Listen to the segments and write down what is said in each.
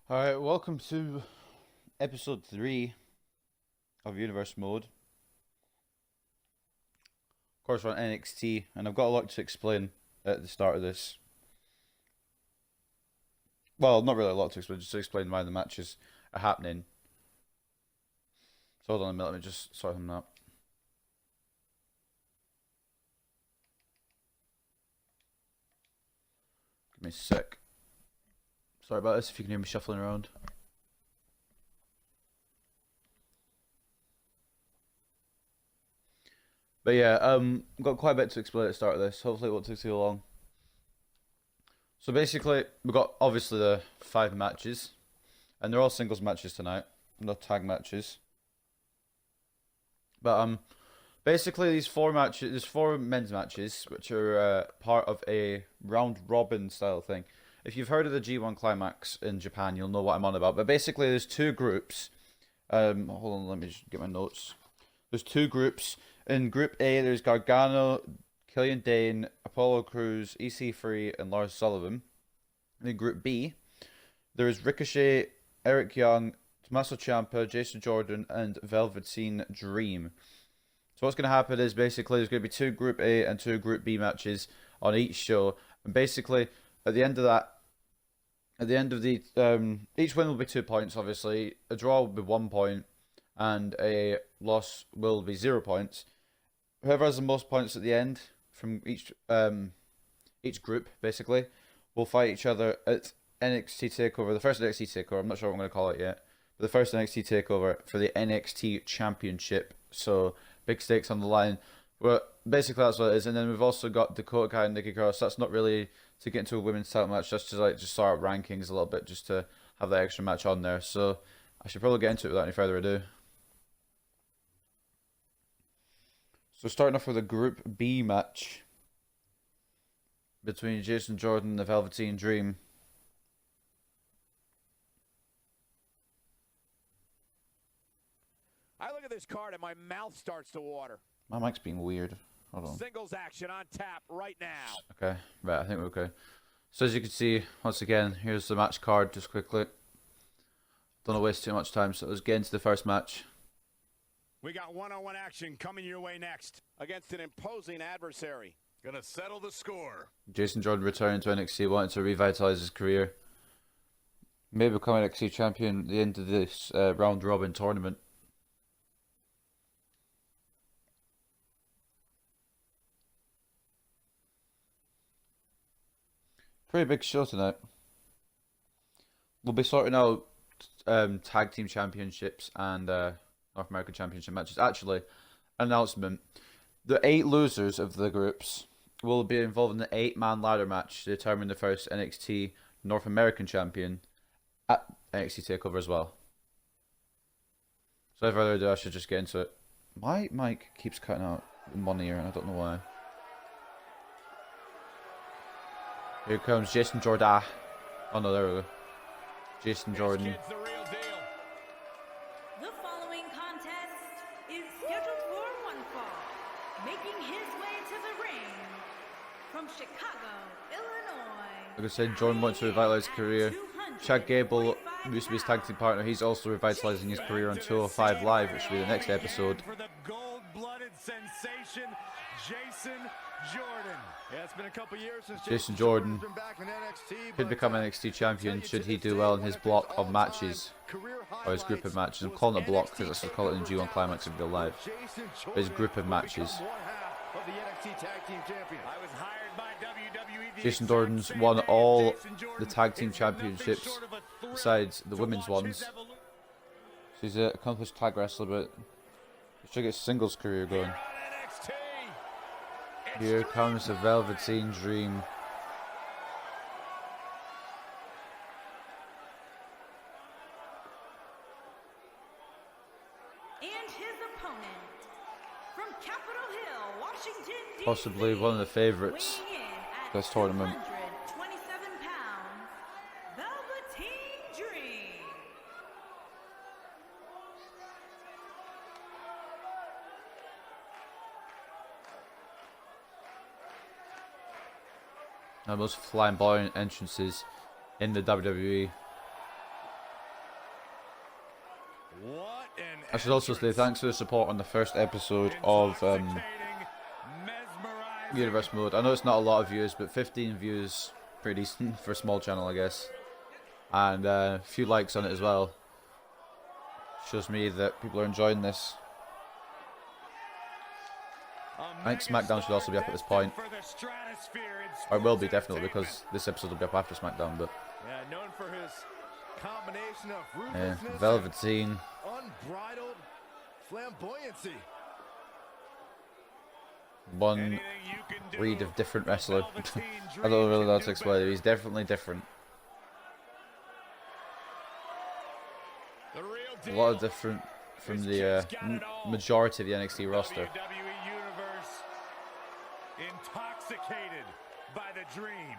Alright, welcome to episode 3 of Universe Mode. Of course, we're on NXT, and I've got a lot to explain at the start of this. Well, not really a lot to explain, just to explain why the matches are happening. So hold on a minute, let me just sort them out. Give me a sec. Sorry about this if you can hear me shuffling around. But yeah, I've got quite a bit to explain at the start of this. Hopefully it won't take too long. So basically, we've got obviously the 5 matches. And they're all singles matches tonight. No tag matches. But basically these 4 matches, there's 4 men's matches, which are part of a round robin style thing. If you've heard of the G1 Climax in Japan, you'll know what I'm on about. But basically there's 2 groups. Hold on, let me just get my notes. There's 2 groups. In Group A, there's Gargano, Killian, Dain, Apollo Crews, EC3, and Lars Sullivan. In Group B, there is Ricochet, Eric Young, Tommaso Ciampa, Jason Jordan, and Velveteen Dream. So what's going to happen is basically there's going to be 2 Group A and 2 Group B matches on each show. And basically, at the end of that, each win will be 2 points, obviously. A draw will be 1 point, and a loss will be 0 points. Whoever has the most points at the end from each group, basically, will fight each other at NXT TakeOver. The first NXT TakeOver, I'm not sure what I'm going to call it yet. But the first NXT TakeOver for the NXT Championship. So, big stakes on the line. But basically, that's what it is. And then we've also got Dakota and Nikki. So that's not really to get into a women's title match, just to just sort out rankings a little bit, just to have that extra match on there. So, I should probably get into it without any further ado. So starting off with a Group B match between Jason Jordan and the Velveteen Dream. I look at this card and my mouth starts to water. My mic's being weird. Hold on. Singles action on tap right now. Okay, right, I think we're okay. So as you can see, once again, here's the match card just quickly. Don't want to waste too much time, so let's get into the first match. We got one-on-one action coming your way next against an imposing adversary. Gonna settle the score. Jason Jordan returning to NXT, wanting to revitalize his career. May become NXT champion at the end of this round robin tournament. Pretty big show tonight. We'll be sorting out tag team championships and North American Championship matches. Actually, announcement. The 8 losers of the groups will be involved in the 8-man ladder match to determine the first NXT North American Champion at NXT TakeOver as well. So without further ado, I should just get into it. My mic keeps cutting out in one ear and I don't know why. Here comes Jason Jordan. Oh no, there we go. Jason Jordan. The following contest is scheduled for one fall. Making his way to the ring from Chicago, Illinois. Like I said, Jordan wants to revitalize his career. Chad Gable used to be his tag team partner. He's also revitalizing his career on 205 Live, which will be the next episode. For the gold-blooded sensation, Jason Jordan. Yeah, it's been a couple years since Jason Jordan been back in NXT, could become NXT champion should he do well in his block of matches, or his group of matches. I'm calling it a block because that's what I call it in G1 Climax in real life. His group of matches. Jason Jordan's won all the tag team championships besides the women's ones. So he's an accomplished tag wrestler, but he should get his singles career going. Here comes the Velveteen Dream. And his opponent from Capitol Hill, Washington, D.C. Possibly one of the favourites weighing in at this tournament. 227 pounds, Velveteen Dream. Most flamboyant entrances in the WWE. I should also say thanks for the support on the first episode of Universe Mode. I know it's not a lot of views, but 15 views, pretty decent for a small channel, I guess. And a few likes on it as well. Shows me that people are enjoying this. I think SmackDown should also be up at this point. Or it will be, definitely, because this episode will be up after SmackDown, but... Yeah, known for his combination of yeah, ruthlessness, Velveteen. unbridled flamboyancy. One breed of different wrestler. I don't really know how to explain it. He's definitely different. A lot of different from the majority of the NXT roster. WWE Universe intoxicated by the dream.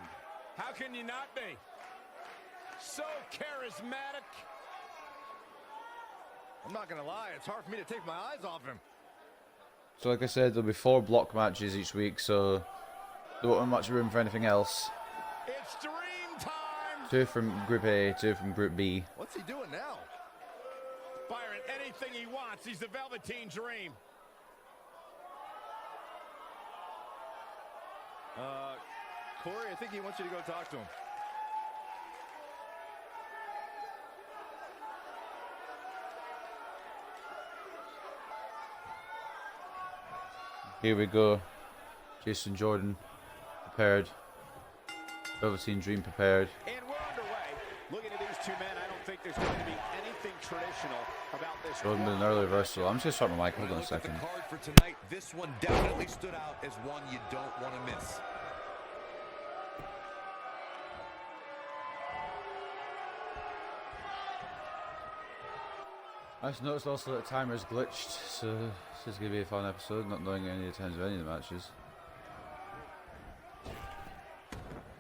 How can you not be? So charismatic. I'm not gonna lie, it's hard for me to take my eyes off him. So like I said, there'll be 4 block matches each week, so there won't be much room for anything else. It's dream time. 2 from Group A, 2 from Group B. What's he doing now? Byron, anything he wants. He's the Velveteen Dream. Corey, I think he wants you to go talk to him. Here we go. Jason Jordan prepared. Velveteen Dream prepared. And we're underway. Looking at these two men, I don't think there's going to be anything traditional about this. Jordan with an early reversal. I'm just going to start my mic. Hold on a second. The card for tonight, this one definitely stood out as one you don't want to miss. I just noticed also that the timer's glitched, so this is going to be a fun episode, not knowing any of the times of any of the matches.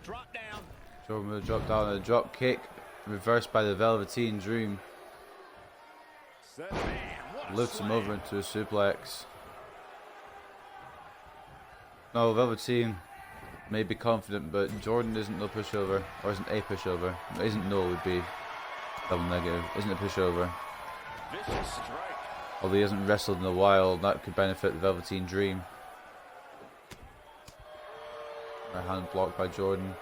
Drop down. Jordan with a drop down and a drop kick, reversed by the Velveteen Dream. Set man. What a Lifts him slam. over into a suplex. No, Velveteen may be confident, but Jordan isn't no pushover, or isn't a pushover. Isn't no would be double negative. Isn't a pushover. Vicious strike. Although he hasn't wrestled in a while, that could benefit the Velveteen Dream. A hand blocked by Jordan.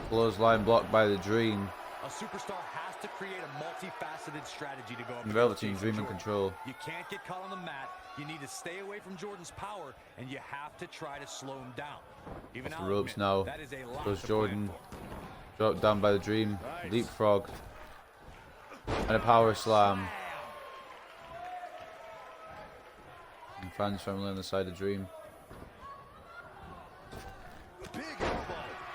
Clothesline blocked by the Dream. A superstar has to create a multifaceted strategy to go up And against Velveteen Jason Dream in Jordan. control. You can't get caught on the mat. You need to stay away from Jordan's power, and you have to try to slow him down. Even Off I'll the ropes admit, now. that is a lot Goes to Jordan. plan for. Dropped down by the Dream. Nice. Leapfrog. And a power slam. And fans firmly on the side of Dream. Big elbow.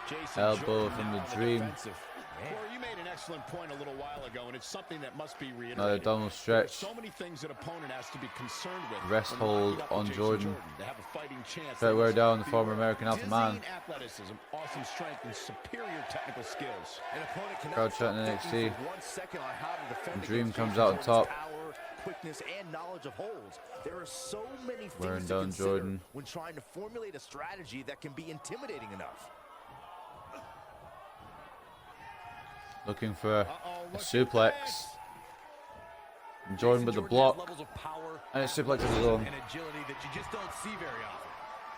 Jason Elbow Jordan from now the on Dream. defensive. Corey, you made an excellent point a little while ago, and it's something that must be reiterated. Another double There are stretch. so many things an opponent has to be concerned with. Rest when they're hold lining up on with Jordan. To have a fighting chance. Try to wear They down must the be former American Alpha Man. dizzying athleticism, awesome strength, and superior technical skills. An opponent cannot Crowd stop chanting thinking NXT. for 1 second on how to defend The Dream against comes Jason out on Jordan's top. power, quickness, and knowledge of holds. There are so many things Wearing to down consider Jordan. when trying to formulate a strategy that can be intimidating enough. Looking for a Look at suplex. this. And Jordan with the Jordan has block. levels of power, And a suplex of his own. and agility that you just don't see very often.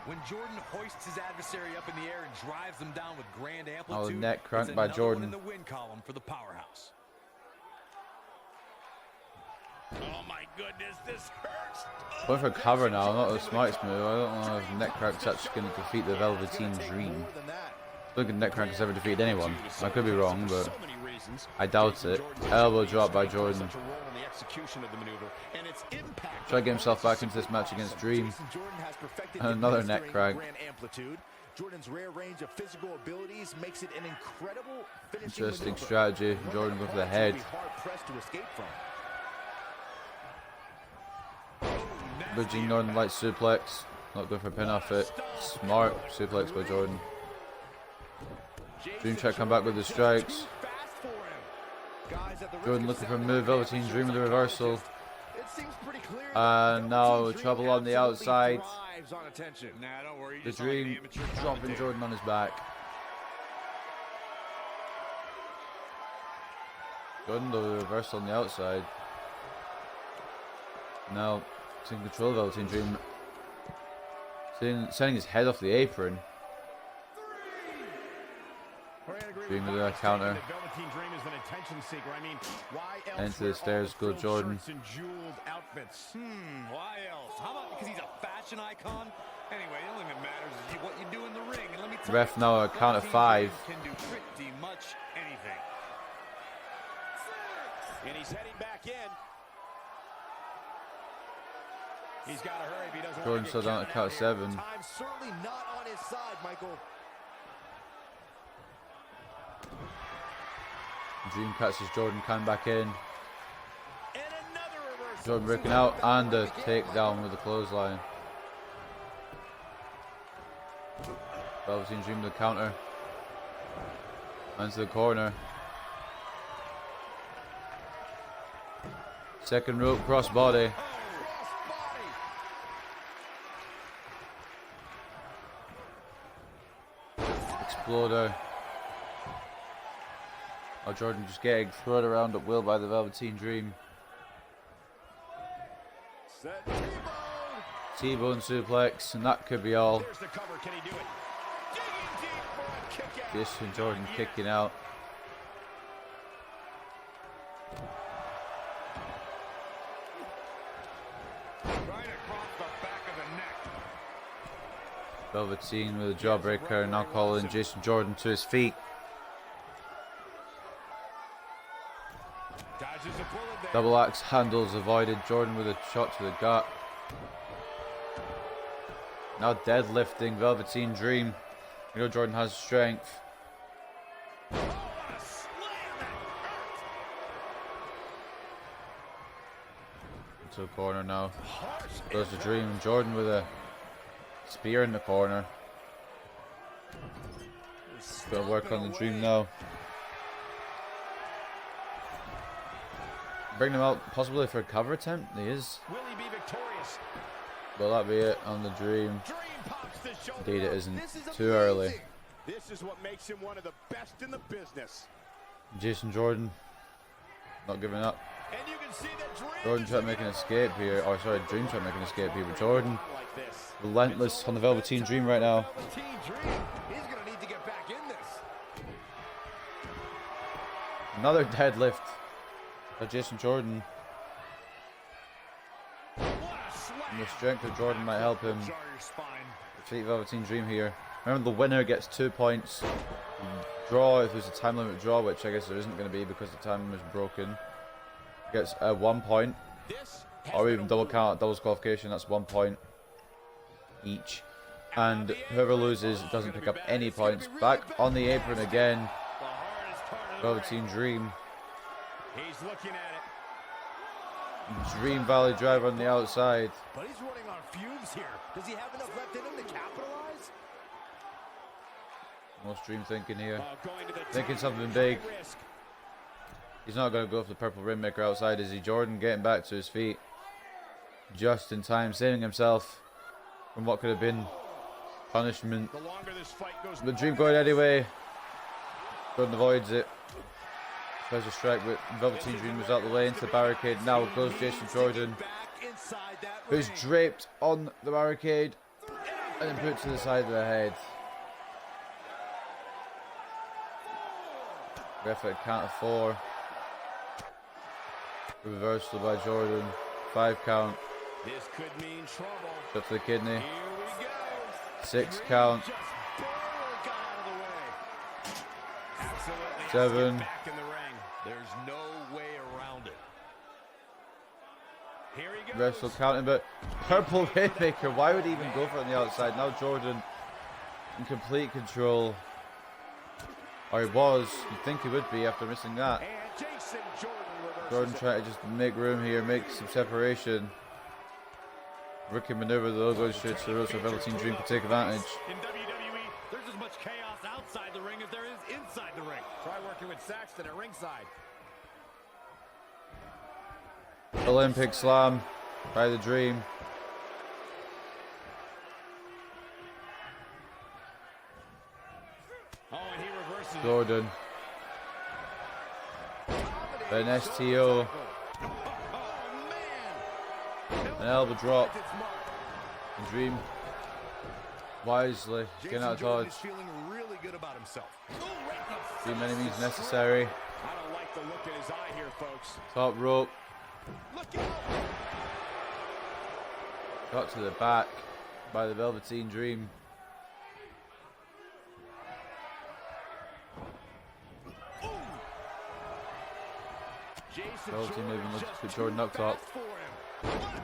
When Jordan hoists his adversary up in the air and drives them down with grand amplitude, neck crank it's by another Jordan. one in the win column for the powerhouse. Oh my goodness, this hurts. Going for a cover now, not the smartest move. I don't know if neck crack's actually going to defeat the Velveteen Dream. More than that. I don't think neck crank has ever defeated anyone. I could be wrong, but So many reasons. I doubt Jason it. Jordan's Elbow execution drop by plays Jordan. such a role in the execution of the maneuver, and its impact Try to get on himself opponents back into this is match against awesome. Dream. Jason Jordan has perfected And another administering neck crank. grand amplitude. Jordan's rare range of physical abilities makes it an incredible finishing Interesting maneuver. strategy. One Jordan that going for the opponents will head. be hard-pressed to escape from. Bridging Northern Light suplex. Not going for a pin off it. Smart suplex by Jordan. Dream try to come back with the strikes. fast for him. Guys, at the risk Jordan of looking for a sounding move. like Velveteen Dream with the reversal. it seems pretty clear And that now Velveteen Dream trouble on the absolutely outside. thrives on attention. Nah, don't worry. You The just sound like an Dream amateur dropping commentator. Jordan on his back. Jordan the reversal on the outside. Now, he's in control of Velveteen Dream. Sending his head off the apron. Dream with a counter. Into the stairs, go Jordan. Why else? How about because he's a fashion icon? Anyway, the only thing that matters is what you do in the ring. And let me tell Ref now a count of 5. Can do pretty much anything. And he's heading back in. He's got to hurry if he doesn't Jordan want to still get down at count of 7. Time's certainly not on his side, Michael. Dream catches Jordan coming back in. And another reversal. Jordan breaking out and a takedown with a clothesline. Velveteen Dream with the counter. Into the corner. Second rope crossbody. Exploder. Oh, Jordan just getting thrown around at will by the Velveteen Dream. Set T-bone suplex, and that could be all. There's the cover. Can he do it? Digging deep for a kick out. Jason Jordan kicking out. Right across the back of the neck. Velveteen with a jawbreaker, now calling Jason Jordan to his feet. Dodges a bullet there. Double axe handles avoided. Jordan with a shot to the gut. Now deadlifting Velveteen Dream. You know Jordan has strength. Oh, what a slam that hurt. Into the corner now. Harsh Goes the Dream. Jordan with a spear in the corner. Gonna work on the Dream now. Bring him out possibly for a cover attempt. He is. Will he be victorious? Will that be it on the Dream? Dream pops the shoulder. Indeed, it up. isn't. This is Too early. amazing. This is what makes him one of the best in the business. Jason Jordan not giving up. And you can see that Dream Jordan is trying to make an escape here. Or sorry, Dream trying to make an escape here. But Jordan like this. relentless on the Velveteen Dream right now. Velveteen Dream. He's going to need to get back in this. Another deadlift by Jason Jordan. What a slam. And the strength of Jordan might help him Jar your spine. defeat Velveteen Dream here. Remember, the winner gets 2 points. Draw, if there's a time limit draw, which I guess there isn't going to be because the time was broken, gets 1 point. This has Or been even a double win. count, doubles qualification, that's 1 point each. And whoever loses doesn't pick up any points. Back on the apron again. The hardest part of the Velveteen ring. Dream. He's looking at it. Dream Valley Driver on the outside. But he's running on fumes here. Does he have enough left in him to capitalize? Most Dream thinking here. Going to the Thinking top. something big. High risk. He's not going to go for the purple Rainmaker outside, is he? Jordan getting back to his feet. Just in time, saving himself from what could have been punishment. The longer this fight goes, But Dream going anyway. Jordan avoids it. Tries to strike, but Velveteen Dream was out the way into the barricade. Now goes Jason Jordan, Back inside that who's ring. draped on the barricade and then put to the side of the head. Ref at count of 4. Reversal by Jordan. 5 count. this could mean trouble. Shot to the kidney. Here we go. 6 count. Just barely got out of the way. Absolutely. 7. Back in the ring. There's no way around it. Here he goes. Wrestle counting, but purple Rainmaker. Why would he even go for it on the outside? Now Jordan in complete control. Or he was. You'd think he would be after missing that. And Jason Jordan reverses Jordan it. trying to just make room here, make some separation. Rookie maneuver though, goes straight to the ropes so Velveteen Dream can take advantage. In WWE, there's as much chaos outside the ring as there is inside the ring. Try working with Saxton at ringside. Olympic slam by the Dream. Oh, and he reverses it. Jordan. Then STO. Oh, man. An elbow drop. And Dream wisely getting out of dodge. Feeling really good about himself. Dream enemies necessary. I don't like the look in his eye here, folks. Top rope. Look out! Got to the back by the Velveteen Dream. Velveteen maybe looks to put Jordan up top.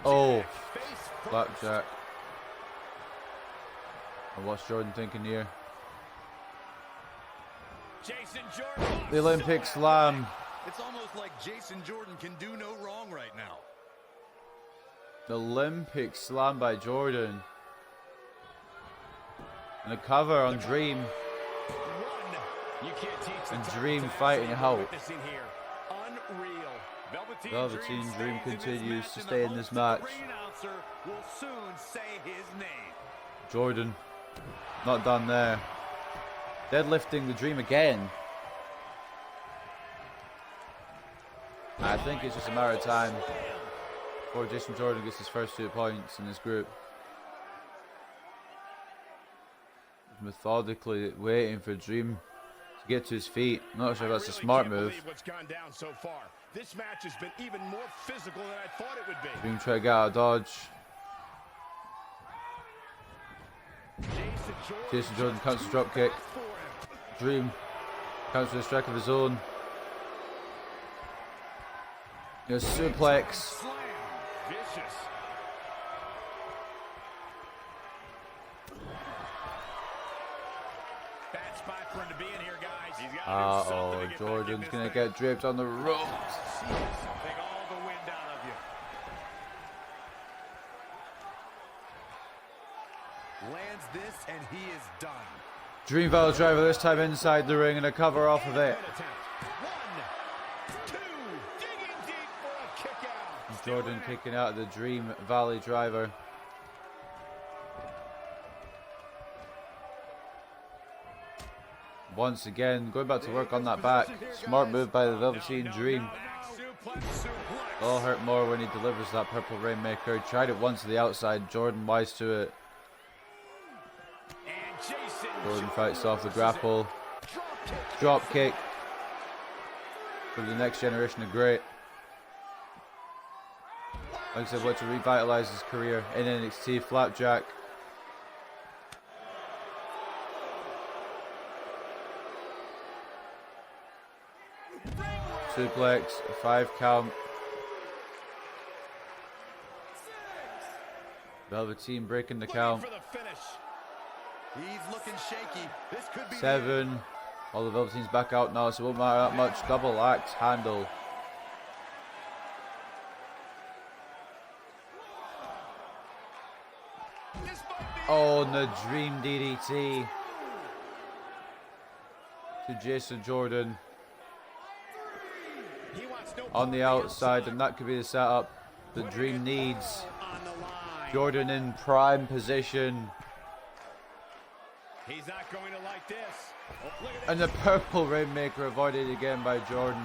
Oh, flapjack. And what's Jordan thinking here? The Olympic slam. It's almost like Jason Jordan can do no wrong right now. The Olympic slam by Jordan. And a cover on Dream. And Dream fighting out. Velveteen Dream continues to stay in this match. Jordan, not done there. Deadlifting the Dream again. I think it's just a matter of time before Jason Jordan gets his first 2 points in this group. Methodically waiting for Dream to get to his feet. Not sure if that's a smart move. What's gone down so far. This match has been even more physical than I thought it would be. Dream trying to get out of dodge. Jason Jordan counts the drop kick. Dream counts with a strike of his own. A suplex. Vicious. Bad spot for him to be in here, guys. He's got to do something to get Jordan's back in gonna this get draped on the ropes. thing. Take all the wind out of you. Lands this and he is done. Dream Valley driver this time inside the ring and a cover off of it. 1, 2, digging deep for a kick out. Jordan kicking out of the Dream Valley driver. Once again, going back to work on that back. Smart move by the Velveteen Dream. It'll hurt more when he delivers that purple rainmaker. Tried it once to the outside. Jordan wise to it. Jordan fights off the grapple. Drop kick for the next generation of great. Like I said, what to revitalize his career in NXT. Flapjack. Suplex, a 5 count. Velveteen breaking the count. He's looking shaky. This could be 7. All the Velveteen's back out now, so it won't matter that much. Double axe handle. Oh, and the Dream DDT to Jason Jordan on the outside, and that could be the setup that Dream needs. Jordan in prime position. He's not going to like this. Oh, And the purple rainmaker avoided again by Jordan.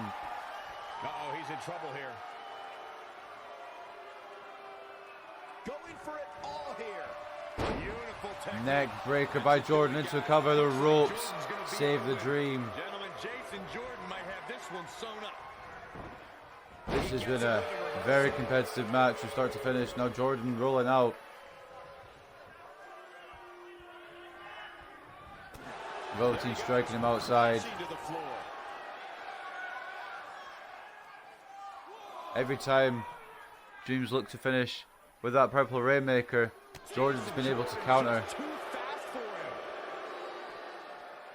Uh-oh, he's in trouble here. Going for it all here. Beautiful technique. Neck breaker by Jordan into cover the ropes. Save the Dream. Gentlemen, Jason Jordan might have this one sewn up. This has been a very competitive match from start to finish. Now Jordan rolling out. Velveteen striking him outside. Every time Dreams look to finish with that purple rainmaker, Jordan's been able to counter.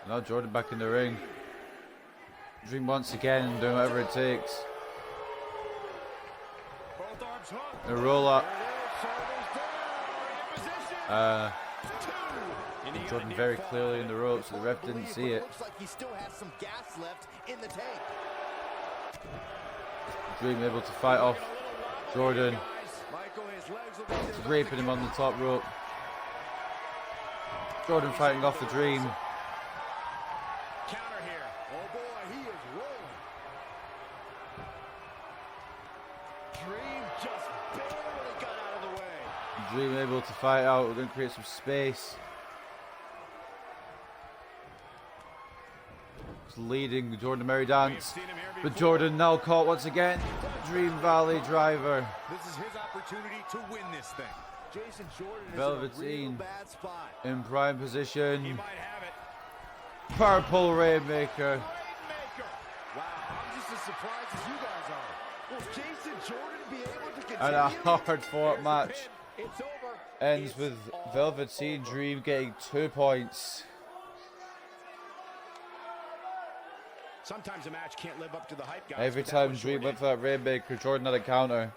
Now Jordan back in the ring. Dream once again doing whatever it takes. The roll up. Jordan very clearly in the ropes, so the ref didn't see it. Looks like he still has some gas left in the tank. Dream able to fight off Jordan. Raping him on the top rope. Jordan fighting off the Dream. Counter here. Oh boy, he is rolling. Dream just barely got Dream able to fight out. We're going to create some space. It's leading Jordan Merry Dance. But Jordan now caught once again. Dream Valley driver. This is his opportunity to win this thing. Jason Jordan is Velveteen in a real bad spot. in prime position. He might have it. Purple Rainmaker. Wow, I'm just as surprised as you guys are. Will Jason Jordan be able to continue? And a hard fought match It's over. ends It's with all Velveteen over. Dream getting 2 points. Sometimes a match can't live up to the hype, guys. Every but that time was Dream short went for that Rainmaker, Jordan had a counter.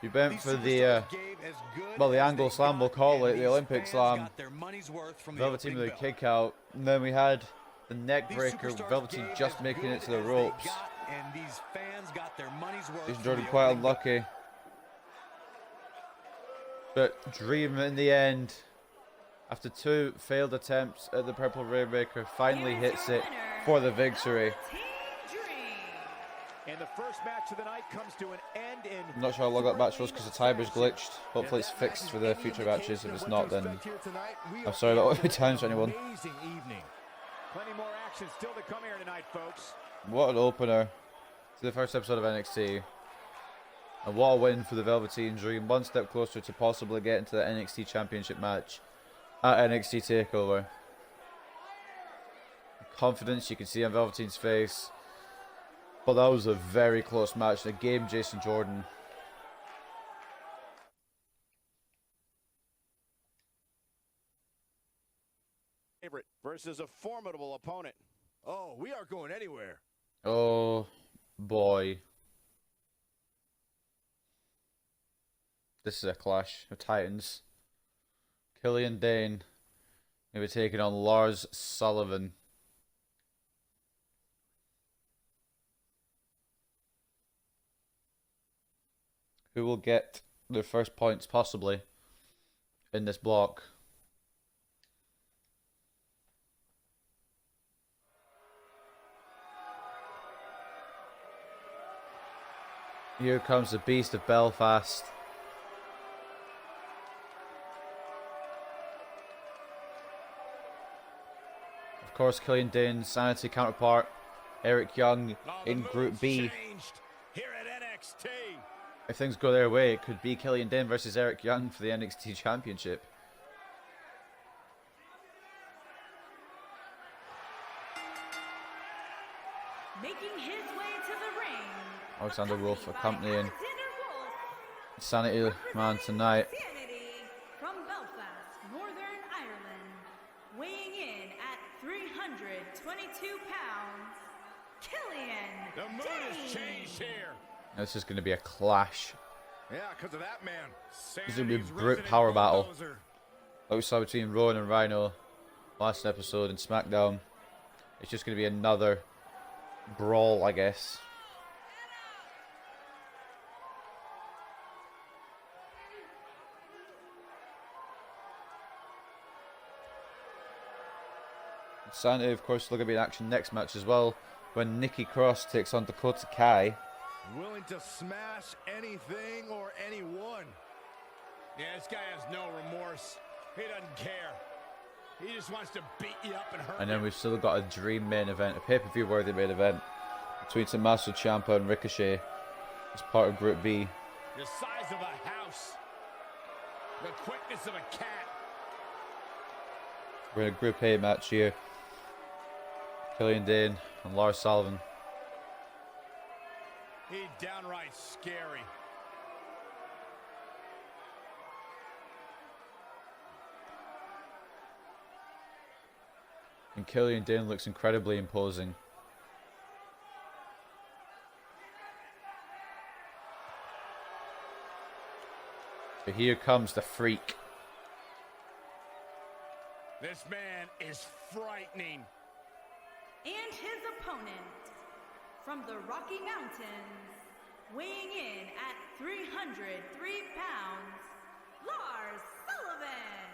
He went These for the, superstars gave as good well, the as angle they slam, got, we'll call it, and the these Olympic fans slam. got their money's worth from the Velveteen with opening a bell. kick out. And then we had the neck These breaker, superstars Velveteen gave just as making good it to the as they ropes. got, and these fans got their money's worth Jason from Jordan the quite opening bell. unlucky. But Dream in the end, after 2 failed attempts at the Purple Rainmaker, finally Here is hits your it winner, for the victory. Velveteen Dream. And the first match of the night comes to an end in I'm not sure how long that match was because the timer's glitched. Hopefully it's fixed for the future matches. If it's not, then I'm sorry about what times for anyone. Amazing evening. Plenty more action still to come here tonight, folks. What an opener to the first episode of NXT. And what a win for the Velveteen Dream. 1 step closer to possibly getting to the NXT Championship match at NXT TakeOver. Confidence you can see on Velveteen's face. But that was a very close match. The game, Jason Jordan. Favorite versus a formidable opponent. Oh, we aren't going anywhere. Oh boy. This is a clash of titans. Killian Dain will be taking on Lars Sullivan. Who will get their first points possibly in this block? Here comes the Beast of Belfast. Of course, Killian Dain's Sanity counterpart, Eric Young, Oh, the in Group moves B. changed here at NXT. If things go their way, it could be Killian Dain versus Eric Young for the NXT Championship. Making his way to the ring. Alexander Wolf accompanying Alexander Wolf. Sanity Man tonight. Sanity from Belfast, Northern Ireland. Weighing in at 322 pounds, Killian The mood has changed here. This is going to be a clash. Yeah, because of that man. This is going to be a Sanity's brute resident power battle. bulldozer. Like we saw between Rowan and Rhino last episode in SmackDown. It's just going to be another brawl, I guess. Sanity, of course, looking to be in action next match as well, when Nikki Cross takes on Dakota Kai. Willing to smash anything or anyone. Yeah, this guy has no remorse. He doesn't care. He just wants to beat you up and hurt And then you. we've still got a dream main event, a pay-per-view worthy main event between Tommaso, Ciampa and Ricochet as part of Group B. The size of a house. The quickness of a cat. We're in a Group A match here. Killian Dain and Lars Sullivan. He's downright scary. And Killian Dain looks incredibly imposing. But here comes the freak. This man is frightening. And his opponent from the Rocky Mountains, weighing in at 303 pounds, Lars Sullivan.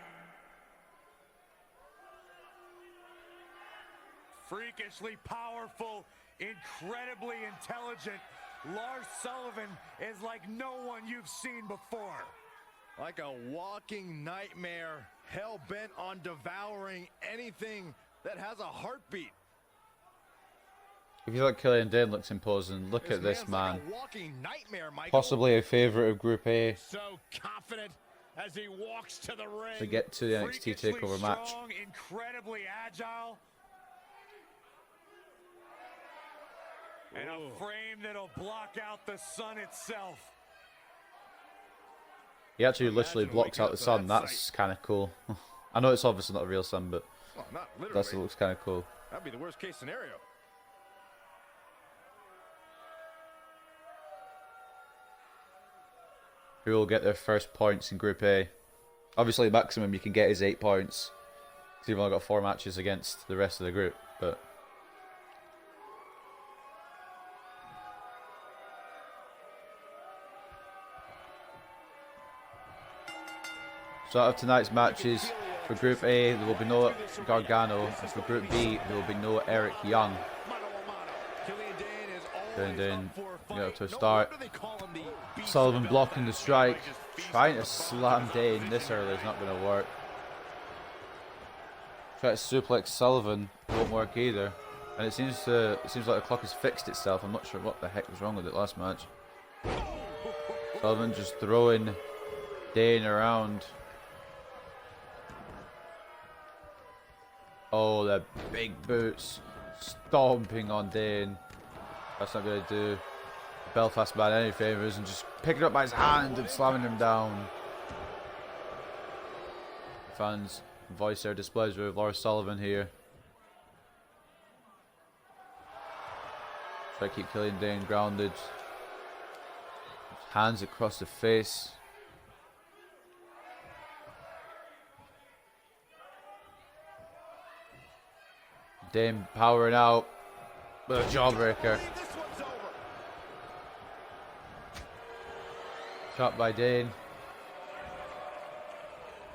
Freakishly powerful, incredibly intelligent. Lars Sullivan is like no one you've seen before. Like a walking nightmare, hell-bent on devouring anything that has a heartbeat. If you like Killian Dain looks imposing, look at this man. Like a walking nightmare, Michael. Possibly a favourite of Group A. So confident as he walks to the ring. To get to the NXT TakeOver match. Strong, incredibly agile. And a frame that'll block out the sun itself. He actually literally blocks out the sun. That's kind of cool. I know it's obviously not a real sun, but Not literally. that looks kind of cool. That'd be the worst case scenario. Who will get their first points in Group A? Obviously, the maximum you can get is 8 points. So you've only got 4 matches against the rest of the group, but so out of tonight's matches, for Group A there will be no Gargano, and for Group B there will be no Eric Young. Killian Dain get to a start. Sullivan blocking the strike, trying to slam Dain this early is not going to work. Try to suplex Sullivan, won't work either. And it seems like the clock has fixed itself. I'm not sure what the heck was wrong with it last match. Sullivan just throwing Dain around. Oh, the big boots stomping on Dain. That's not going to do Belfast man any favours, and just picking up by his hand and slamming him down. Fans voice their displeasure with Lars Sullivan here. Try to keep Killian Dain grounded. Hands across the face. Dain powering out with a jawbreaker. Shot by Dain.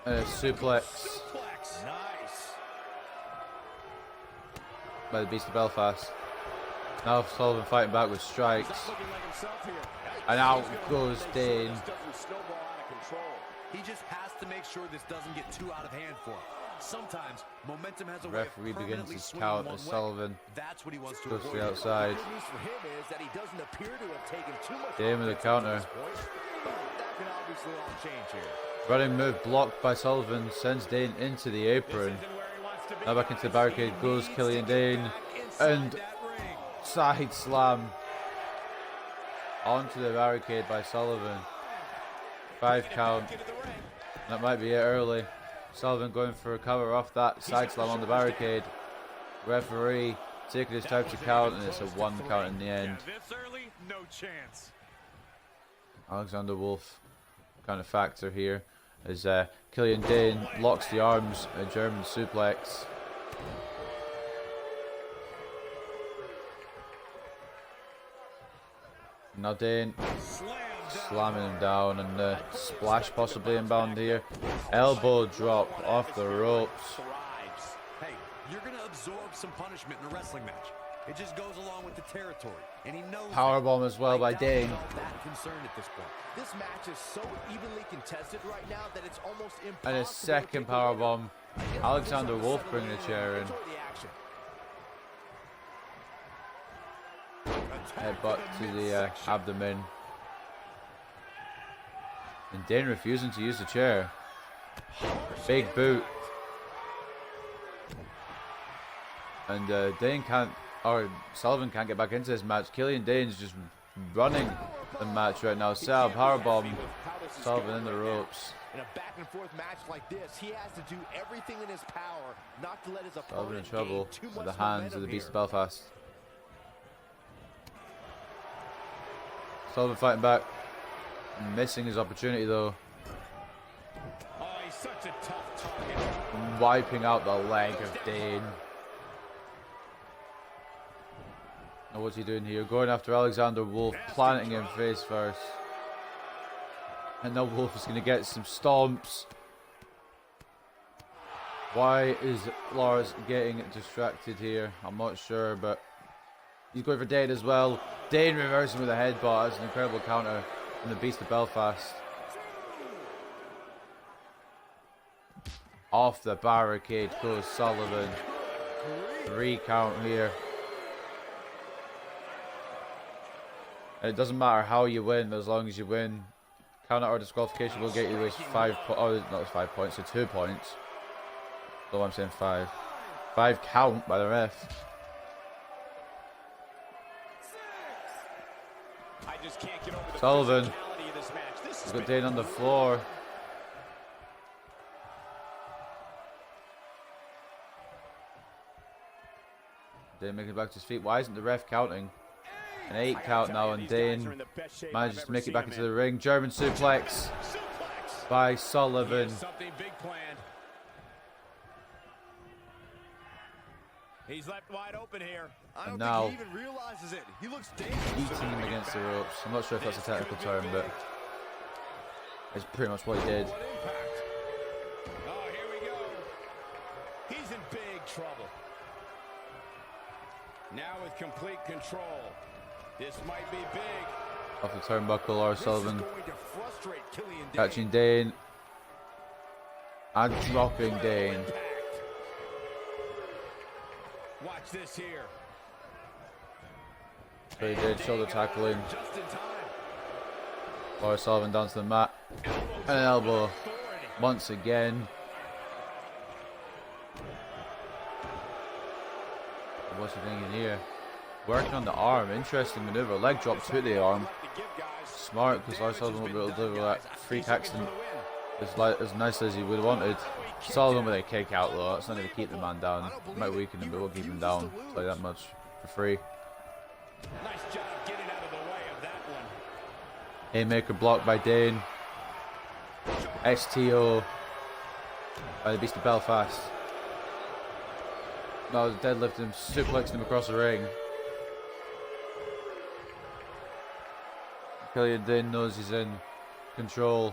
And a suplex. Nice. By the Beast of Belfast. Now Sullivan fighting back with strikes. And out goes Dain. He just has to make sure this doesn't get too out of hand for him. Sometimes momentum has a way of Referee begins permanently his swinging count one as way. Sullivan That's what he wants to goes to avoid. the outside. Good news for him is that he doesn't appear to have taken too much Dain with a offense counter. at this point. That can obviously all change here. Running move blocked by Sullivan sends Dain into the apron. Now back into the barricade goes Killian Dain. And side slam onto the barricade by Sullivan. 5 count. That might be it early. Sullivan going for a cover off that side slam on the barricade. Referee taking his time to count, and it's a 1 count in the end. This early, no chance. Alexander Wolf kind of factor here as Killian Dain locks the arms, a German suplex. Now Dain slamming him down, and the splash possibly inbound here. Elbow drop off the ropes. Hey, you're going to absorb some punishment in a wrestling match. It just goes along with the territory, and he knows. Powerbomb as well by Dain. Not that concerned at this point. This match is so evenly contested right now that it's almost impossible. And a second powerbomb. Alexander Wolf bringing the chair in. Enjoy the action. Headbutt to the abdomen. And Dain refusing to use the chair. Big boot. And Dain can't, or Sullivan can't get back into this match. Killian Dain's just running the match right now. Set up powerbomb. Sullivan in the ropes. In a back and forth match like this, he has to do everything in his power not to let his Sullivan in opponent trouble gain too with much the hands of the momentum Beast of here. Belfast. Sullivan fighting back. Missing his opportunity though. Oh, he's such a tough target. Wiping out the leg of Dain. Now what's he doing here? Going after Alexander Wolf, planting him face first. And now Wolf is going to get some stomps. Why is Lars getting distracted here? I'm not sure, but he's going for Dain as well. Dain reversing with a headbutt. That's an incredible counter from the Beast of Belfast. Off the barricade goes Sullivan. 3 count here. And it doesn't matter how you win, as long as you win. Count out or disqualification will get you those 5 points. Oh, not 5 points, so 2 points. So I'm saying 5. 5 count by the ref. I just can't get over the Sullivan. physicality of this match. This He's has got Dain on the floor. Dain making it back to his feet. Why isn't the ref counting? An 8 count now, and Dain manages to make it back into the ring. German suplex by Sullivan. something big planned. He's left wide open here. I don't And now, think he even realizes it. He looks dangerous. eating him against the ropes. I'm not sure if that's a technical term, but it's pretty much what he did. What impact. Oh, here we go. He's in big trouble. Now with complete control. This might be big. Off the turnbuckle, Lars Sullivan This is going to frustrate Killian Dain. catching Dain and dropping Dain. Impact. Watch this here. So he did shoulder tackling. Just in time. Lars Sullivan down to the mat. And an elbow once again. What's he thinking here? Working on the arm. Interesting maneuver. Leg drop to the arm. Smart, because Lars Sullivan will be able to deliver that freak accident as nice as he would have wanted. Sullivan with a kick out though. It's not going to keep the man down. Might weaken him, but we'll keep him down. Play that much for free. Nice job getting out of the way of that one. Haymaker blocked by Dain. STO by the Beast of Belfast. No, deadlift him, suplexing him across the ring. Killian Dain knows he's in control.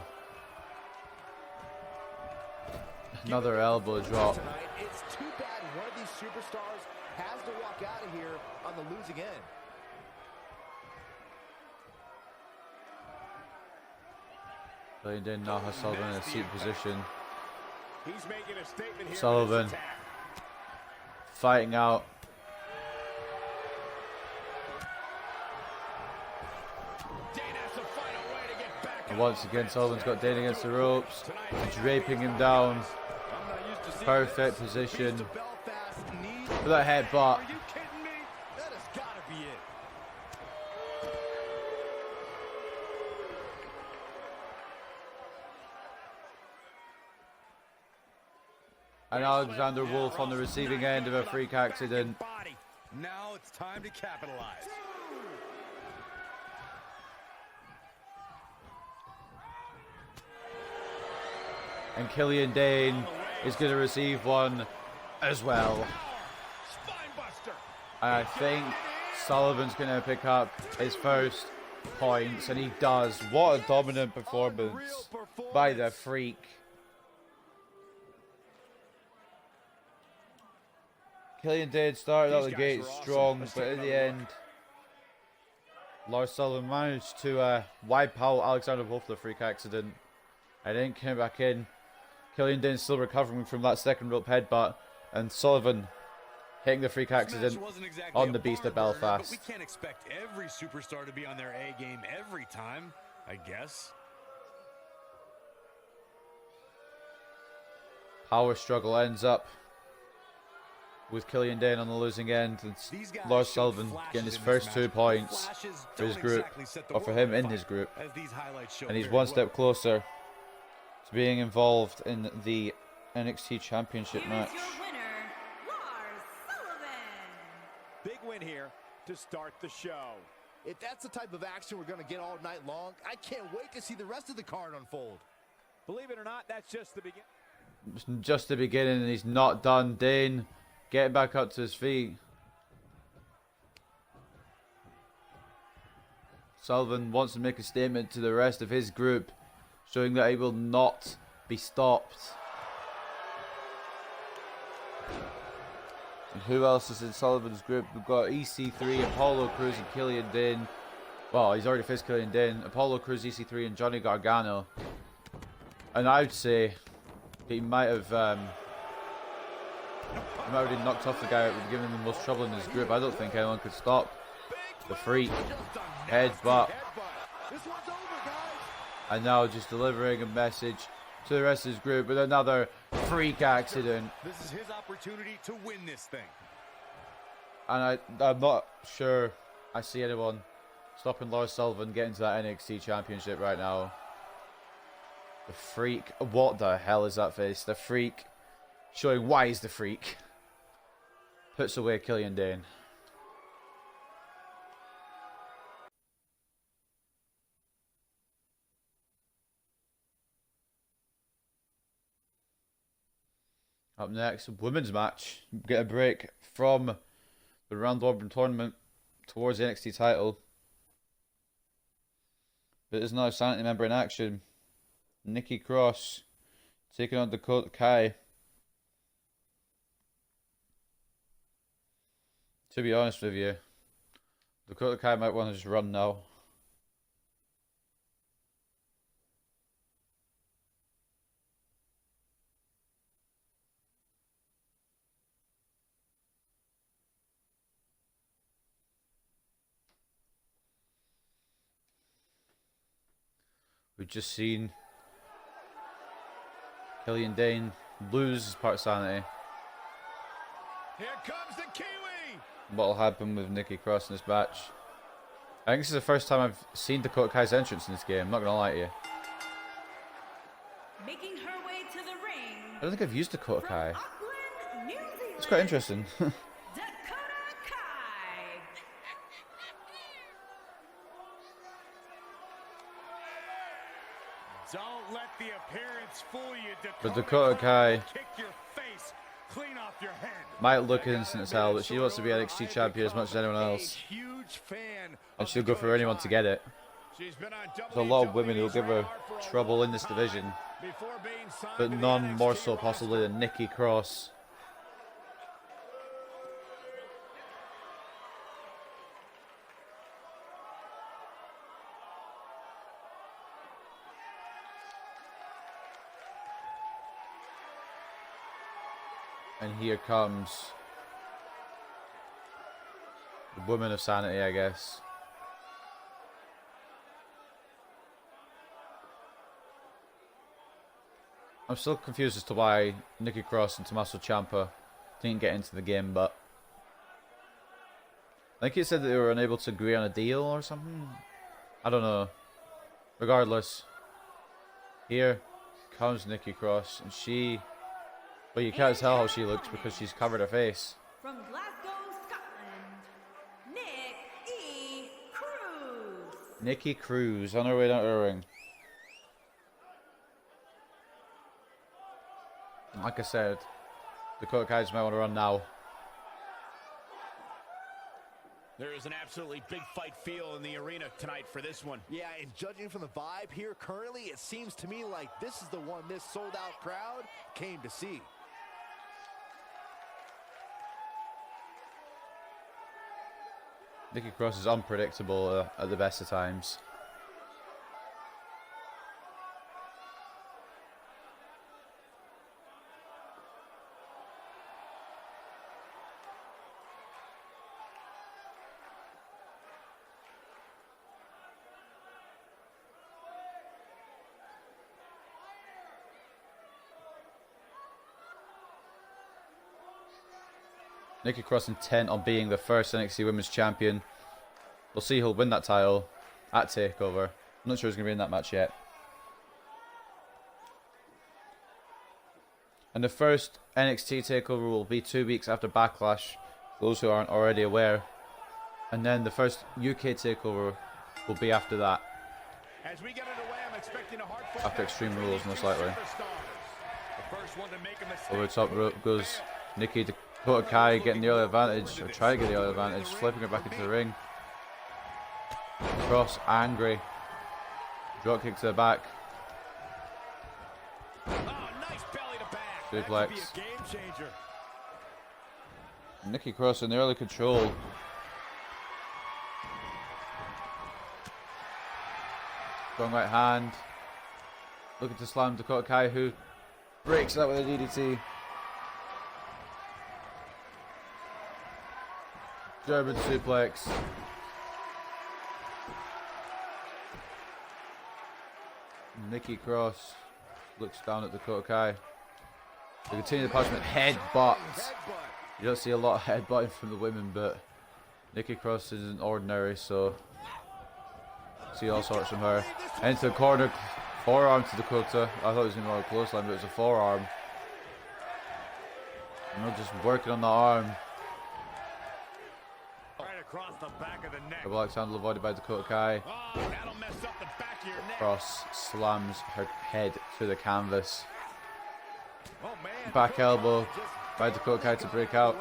Another elbow drop. Tonight, it's too bad one of these superstars has to walk out of here on the losing end. Killian Dain now has Sullivan in a seat position. He's making a statement here. Sullivan fighting out. And once again, Sullivan's got Dain against the ropes, draping him down. Perfect position for that headbutt. Are you kidding me? That has got to be it. And Alexander Wolf on the receiving end of a freak accident. Now it's time to capitalize. And Killian Dain is going to receive one as well. And I think Sullivan's going to pick up his first points, and he does. What a dominant performance by the Freak. Killian Dain started out the gate strong, but in the end, Lars Sullivan managed to wipe out Alexander Wolf the freak accident, and then came back in. Killian Dain still recovering from that second rope headbutt, and Sullivan hitting the freak accident on the Beast of Belfast. But we can't expect every superstar to be on their A game every time, I guess. Power struggle ends up with Killian Dain on the losing end, and Lars Sullivan getting his first 2 points for his group, or for him in his group, and he's one step closer to being involved in the NXT Championship match. Here's your winner, Lars Sullivan. Big win here to start the show. If that's the type of action we're going to get all night long, I can't wait to see the rest of the card unfold. Believe it or not, that's just the beginning. Just the beginning, and he's not done. Dain getting back up to his feet. Sullivan wants to make a statement to the rest of his group, showing that he will not be stopped. And who else is in Sullivan's group? We've got EC3, Apollo Crews, and Killian Dain. Well, he's already faced Killian Dain. Apollo Crews, EC3, and Johnny Gargano. And I would say He might have already knocked off the guy that would give him the most trouble in his group. I don't think anyone could stop the Freak. Headbutt. And now just delivering a message to the rest of his group with another freak accident. This is his opportunity to win this thing. And I'm not sure I see anyone stopping Lars Sullivan getting to that NXT championship right now. The Freak. What the hell is that face? The Freak. Showing why he's the Freak. Puts away Killian Dain. Up next, women's match. Get a break from the round robin tournament towards the NXT title. But there's another Sanity member in action. Nikki Cross taking on Dakota Kai. To be honest with you, Dakota Kai might want to just run now. We've just seen Killian Dain lose his part of sanity. Here comes the Kiwi. What'll happen with Nikki Cross in this match? I think this is the first time I've seen Dakota Kai's entrance in this game. I'm not gonna lie to you. Making her way to the ring. I don't think I've used Dakota Kai. Auckland, New Zealand. It's quite interesting. Dakota Kai. Don't let the appearance fool you, Dakota. But Dakota Kai Kick your face clean off your head. might look innocent as hell, but she wants to be NXT champion as much as anyone else. Huge fan. And she'll go for anyone to get it. She's been on There's a lot of women who'll give her trouble in this division, before being signed but to the none more NXT so possibly than Nikki Cross. And here comes the woman of sanity, I guess. I'm still confused as to why Nikki Cross and Tommaso Ciampa didn't get into the game, but I think he said that they were unable to agree on a deal or something. I don't know. Regardless, here comes Nikki Cross, and she... Well, you can't tell how she looks because she's covered her face. From Glasgow, Scotland, Nikki Cruz. Nikki Cruz on her way down to the ring. And like I said, Dakota Kai might want to run now. There is an absolutely big fight feel in the arena tonight for this one. Yeah, and judging from the vibe here currently, it seems to me like this is the one this sold-out crowd came to see. Nikki Cross is unpredictable at the best of times. Nikki Cross intent on being the first NXT Women's Champion. We'll see who'll win that title at TakeOver. I'm not sure who's going to be in that match yet. And the first NXT TakeOver will be 2 weeks after Backlash, for those who aren't already aware. And then the first UK TakeOver will be after that. As we get underway, I'm expecting a hard After Extreme Rules, most likely. The first one to make a mistake. Over the top rope goes Nikki. Dakota Kai getting the early advantage, or trying to get the early advantage, flipping her back into the ring. Cross angry. Drop kick to the back. Oh, nice belly to back. Suplex. That could be a game changer. Nikki Cross in the early control. Strong right hand. Looking to slam Dakota Kai, who Breaks that with a DDT. German suplex. Nikki Cross looks down at Dakota Kai. They continue the punishment. Headbutts. You don't see a lot of headbutting from the women, but Nikki Cross isn't ordinary, so see all sorts from her. Into the corner, forearm to Dakota. I thought it was going to be a clothesline, but it was a forearm. And they're just working on the arm. Right across the back of the neck. The black handle avoided by Dakota Kai. Oh, that'll mess up the back of your neck. Cross slams her head to the canvas. Oh, man. Back elbow by Dakota Kai to break out.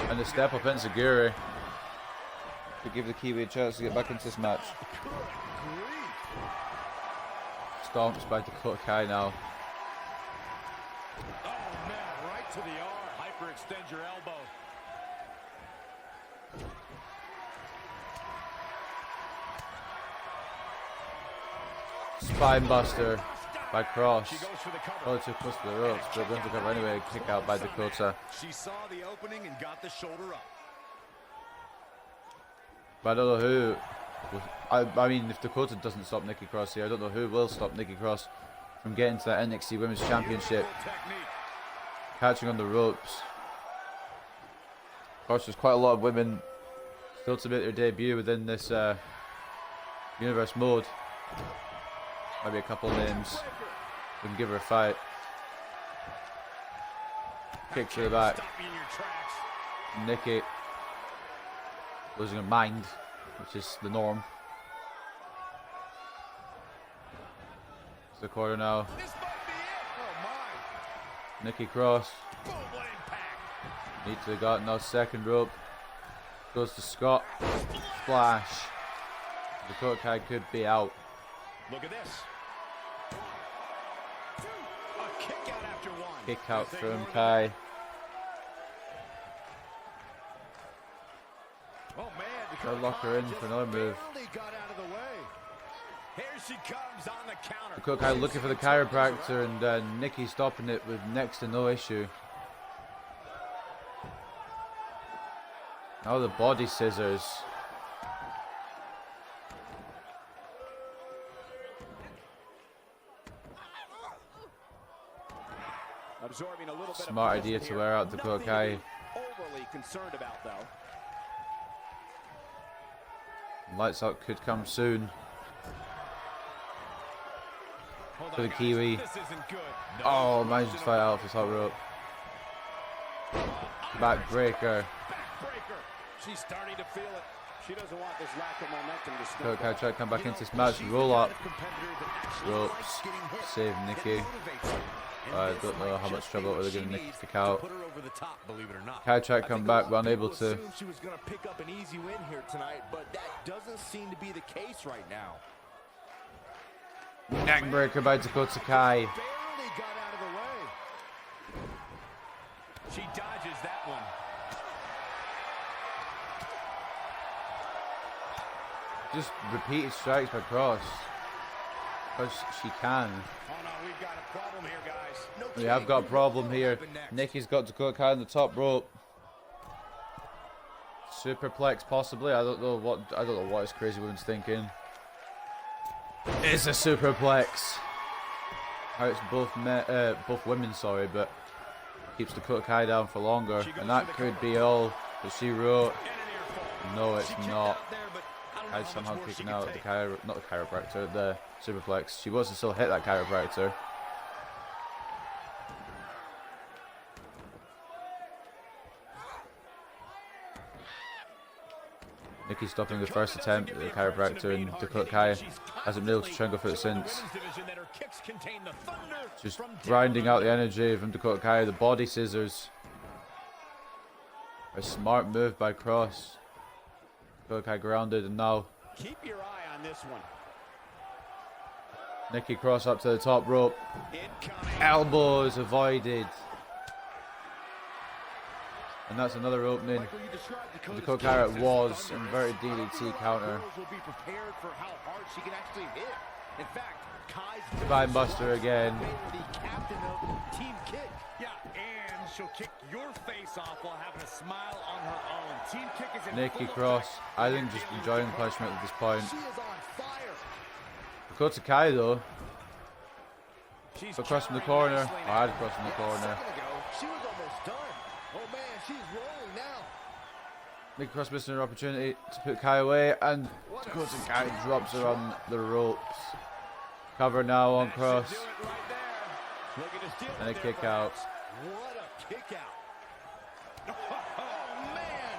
And a step up into Guri to give the Kiwi a chance to get back into this match. Stomps by Dakota Kai now. Oh, man, right to the arm. Hyperextend your elbow. Spine buster by Cross. She goes for the cover. Oh, too close to the ropes, but going to cover anyway. Kick out by Dakota. She saw the opening and got the shoulder up. But I don't know who. I mean, if Dakota doesn't stop Nikki Cross here, I don't know who will stop Nikki Cross from getting to that NXT Women's Championship. Catching on the ropes. Of course, there's quite a lot of women still to make their debut within this universe mode. Maybe a couple names. We can give her a fight. Kick to the back. Nikki losing her mind, which is the norm. It's the corner now. Nikki Cross. Knee to the gut, now second rope. Goes to Scott. Splash. Dakota Kai could be out. Look at this. A kick out after one. Kick out from Kai. Oh man, They'll lock her in for another move. got out of the way. Here she comes on the counter. Dakota Kai looking for the chiropractor, and Nikki stopping it with next to no issue. Now the body scissors. Absorbing a little bit Smart idea to wear out Dakota Kai. Overly concerned about though. Lights out could come soon. For the Kiwi. This isn't good. Oh, managed to fight out off the top rope. Backbreaker. Backbreaker. She's starting to feel it. She doesn't want this lack of momentum to Dakota snowball. Kai try to come back into this match. Roll up. Ropes. Save Nikki. I don't know how much trouble they're giving Nikki to kick out. Put her over the top, believe it or not. Kai tried to come back, but unable to. She was going to pick up an easy win here tonight, but that doesn't seem to be the case right now. Neckbreaker by Dakota Kai. Barely got out of the way. She dodges that one. Just repeated strikes by Cross. Because she can. Oh no, we've got a problem here, guys. We have got a problem here. Nikki's got Dakota Kai on the top rope. Superplex possibly. I don't know what this crazy woman's thinking. It's a superplex. How it's both women, sorry, but keeps Dakota Kai down for longer, and that could be all that she wrote. No, it's not. Kai's somehow kicking out the not the chiropractor, the superplex. She wants to still hit that chiropractor. Nikki stopping the first attempt at the chiropractor, and Dakota Kai hasn't been able to try and go for it since. Just grinding out the energy from Dakota Kai. The body scissors. A smart move by Cross. Dakota Kai grounded, and now Keep your eye on this one. Nikki Cross up to the top rope. Elbows avoided. And that's another opening. Dakota Kai was inverted DDT counter. Will be prepared for how hard she can actually hit. In fact, Kai's Spine buster again. the captain of Team Kick. Yeah, and she'll kick your face off while having a smile on her own. Team Kick is in Nikki full Cross. effect. I think just enjoying punishment at this point. She is on fire. Dakota Kai though. She's Across from the countering corner. nicely I had across from the A corner. second ago, she was almost done. Oh man, she's rolling now. Nikki Cross missing her opportunity to put Kai away, and Dakota Kai drops her on the ropes. Cover now on Cross. Do it right there. Looking to steal And a it there, kick out. perhaps. What a kick out. Oh, man.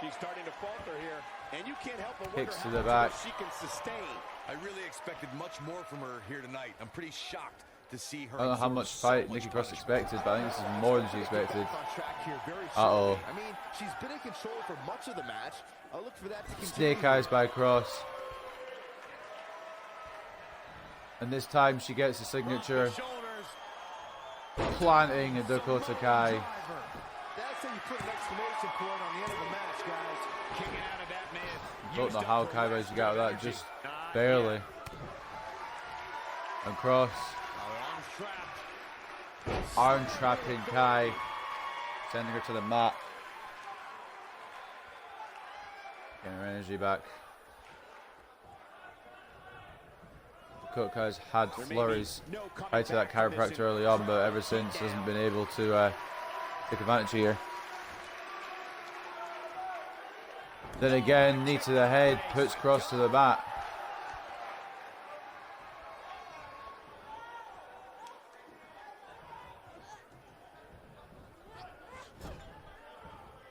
She's starting to falter here, and you can't help but Kicks wonder to the how back. much she can sustain. I really expected much more from her here tonight. I'm pretty shocked to see her. I don't know how absorb much so fight much Nikki Cross punishment. expected, but I think this is more than she expected. Back on track here very Uh-oh. shortly. I mean, she's been in control for much of the match. I look for that to continue. Snake eyes by Cross. And this time she gets the signature, Shoulders. planting a Dakota Kai. That's how you put an exclamation point on the end of a match, guys. Kicking out of that man. Don't know how Kai managed to get out of that, just barely. And Cross, Arms trapped. arm trapping Kai, sending her to the mat. Getting her energy back. Dakota Kai's had flurries out to that chiropractor early on, but ever since hasn't been able to take advantage here. Then again, knee to the head, puts Cross to the mat.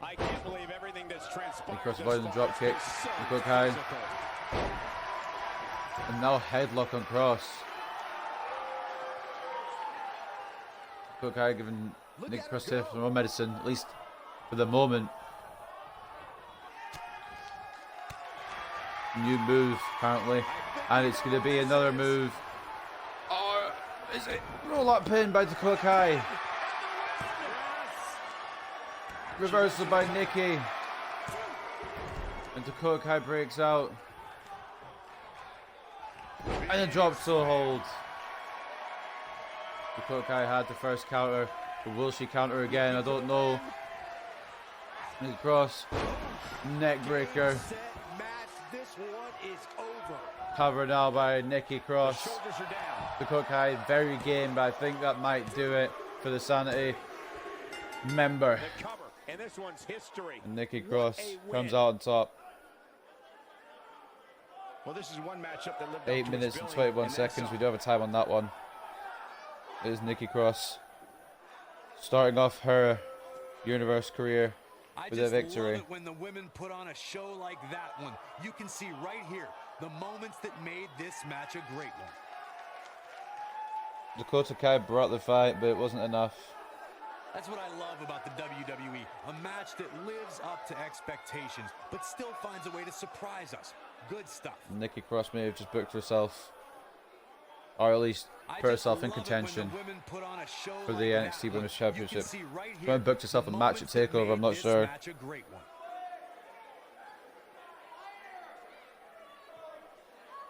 I can't believe everything that's transpired. Cross thus avoiding the far. drop kick. It's so Dakota Kai. physical. And now headlock on Cross. Dakota Kai giving Nikki Cross some more medicine, at least for the moment. New move, apparently. And it's going to be another move. Or is it? Roll up pin by Dakota Kai. Reversal by Nikki. And Dakota Kai breaks out. And a drop toe hold. Dakota Kai had the first counter. But will she counter again? I don't know. Nikki Cross. Neck breaker. Set match. This one is over. Covered now by Nikki Cross. Shoulders are down. Dakota Kai very game, but I think that might do it for the Sanity member. The cover, and this one's history. And Nikki What Cross a win. comes out on top. Well, this is one matchup that lived 8 up to minutes its and billing, 21 and seconds. that's We do have a time on that one. It is Nikki Cross starting off her Universe career I with a just victory. love it when the women put on a show like that one. You can see right here the moments that made this match a great one. Dakota Kai brought the fight, but it wasn't enough. That's what I love about the WWE. A match that lives up to expectations, but still finds a way to surprise us. Good stuff. Nikki Cross may have just booked herself, or at least I put just herself in love it when the contention women put on a show for like the that NXT one. Women's You Championship. can see right She here booked herself the a match at moments that TakeOver, I'm made not this sure. match a great one.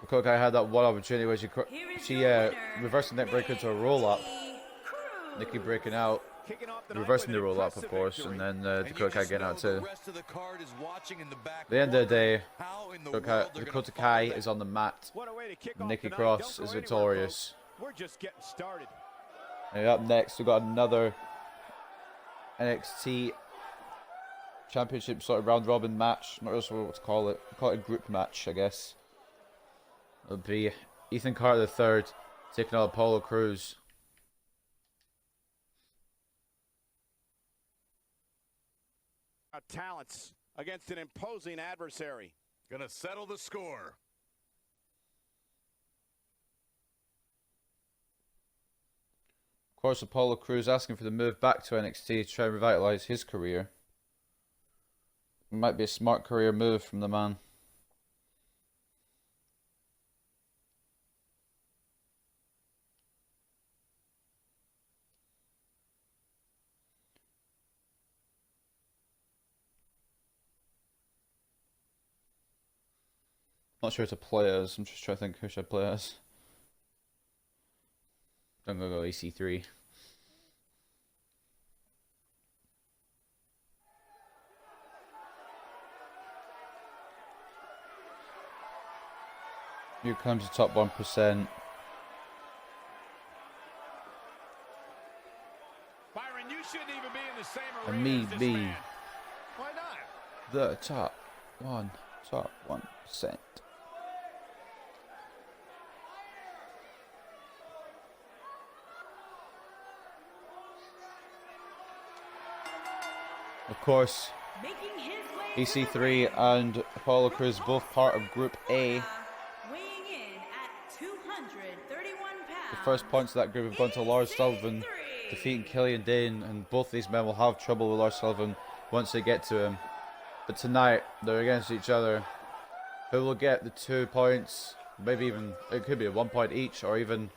Dakota Kai had that one opportunity where Here is she your winner, reversed the neck breaker into a roll up. Nikki Cross. Nikki breaking out, kicking off the night reversing with the an roll up, of impressive course, victory. and then And you Dakota Kai just getting know out the too. rest of the card is watching in the back. At the end of the day, How in the world they're gonna Dakota follow Kai that. is on the mat. What a way to kick off Nikki tonight. Cross Don't is go anywhere, victorious. folks. We're just getting started. And up next, we've got another NXT Championship sort of round robin match. Not really sure what to call it. Call it a group match, I guess. It'll be Ethan Carter III taking on Apollo Crews. Talents against an imposing adversary. Gonna settle the score. Of course, Apollo Crews asking for the move back to NXT to try and revitalize his career. It might be a smart career move from the man. Not sure who to play as. I'm just trying to think who should I play as. I'm gonna go EC3. Here comes the top 1%. Byron, you shouldn't even be in the same And arena me as this be man. Why not? the top 1%. Of course, Making his way EC3 and Apollo Crews both part of Group A. weighing in at 231 pounds. The first points of that group have gone to Lars Sullivan, EC3. defeating Killian Dain, and both these men will have trouble with Lars Sullivan once they get to him. But tonight, they're against each other. Who will get the 2 points? Maybe even, it could be a 1 point each, or even,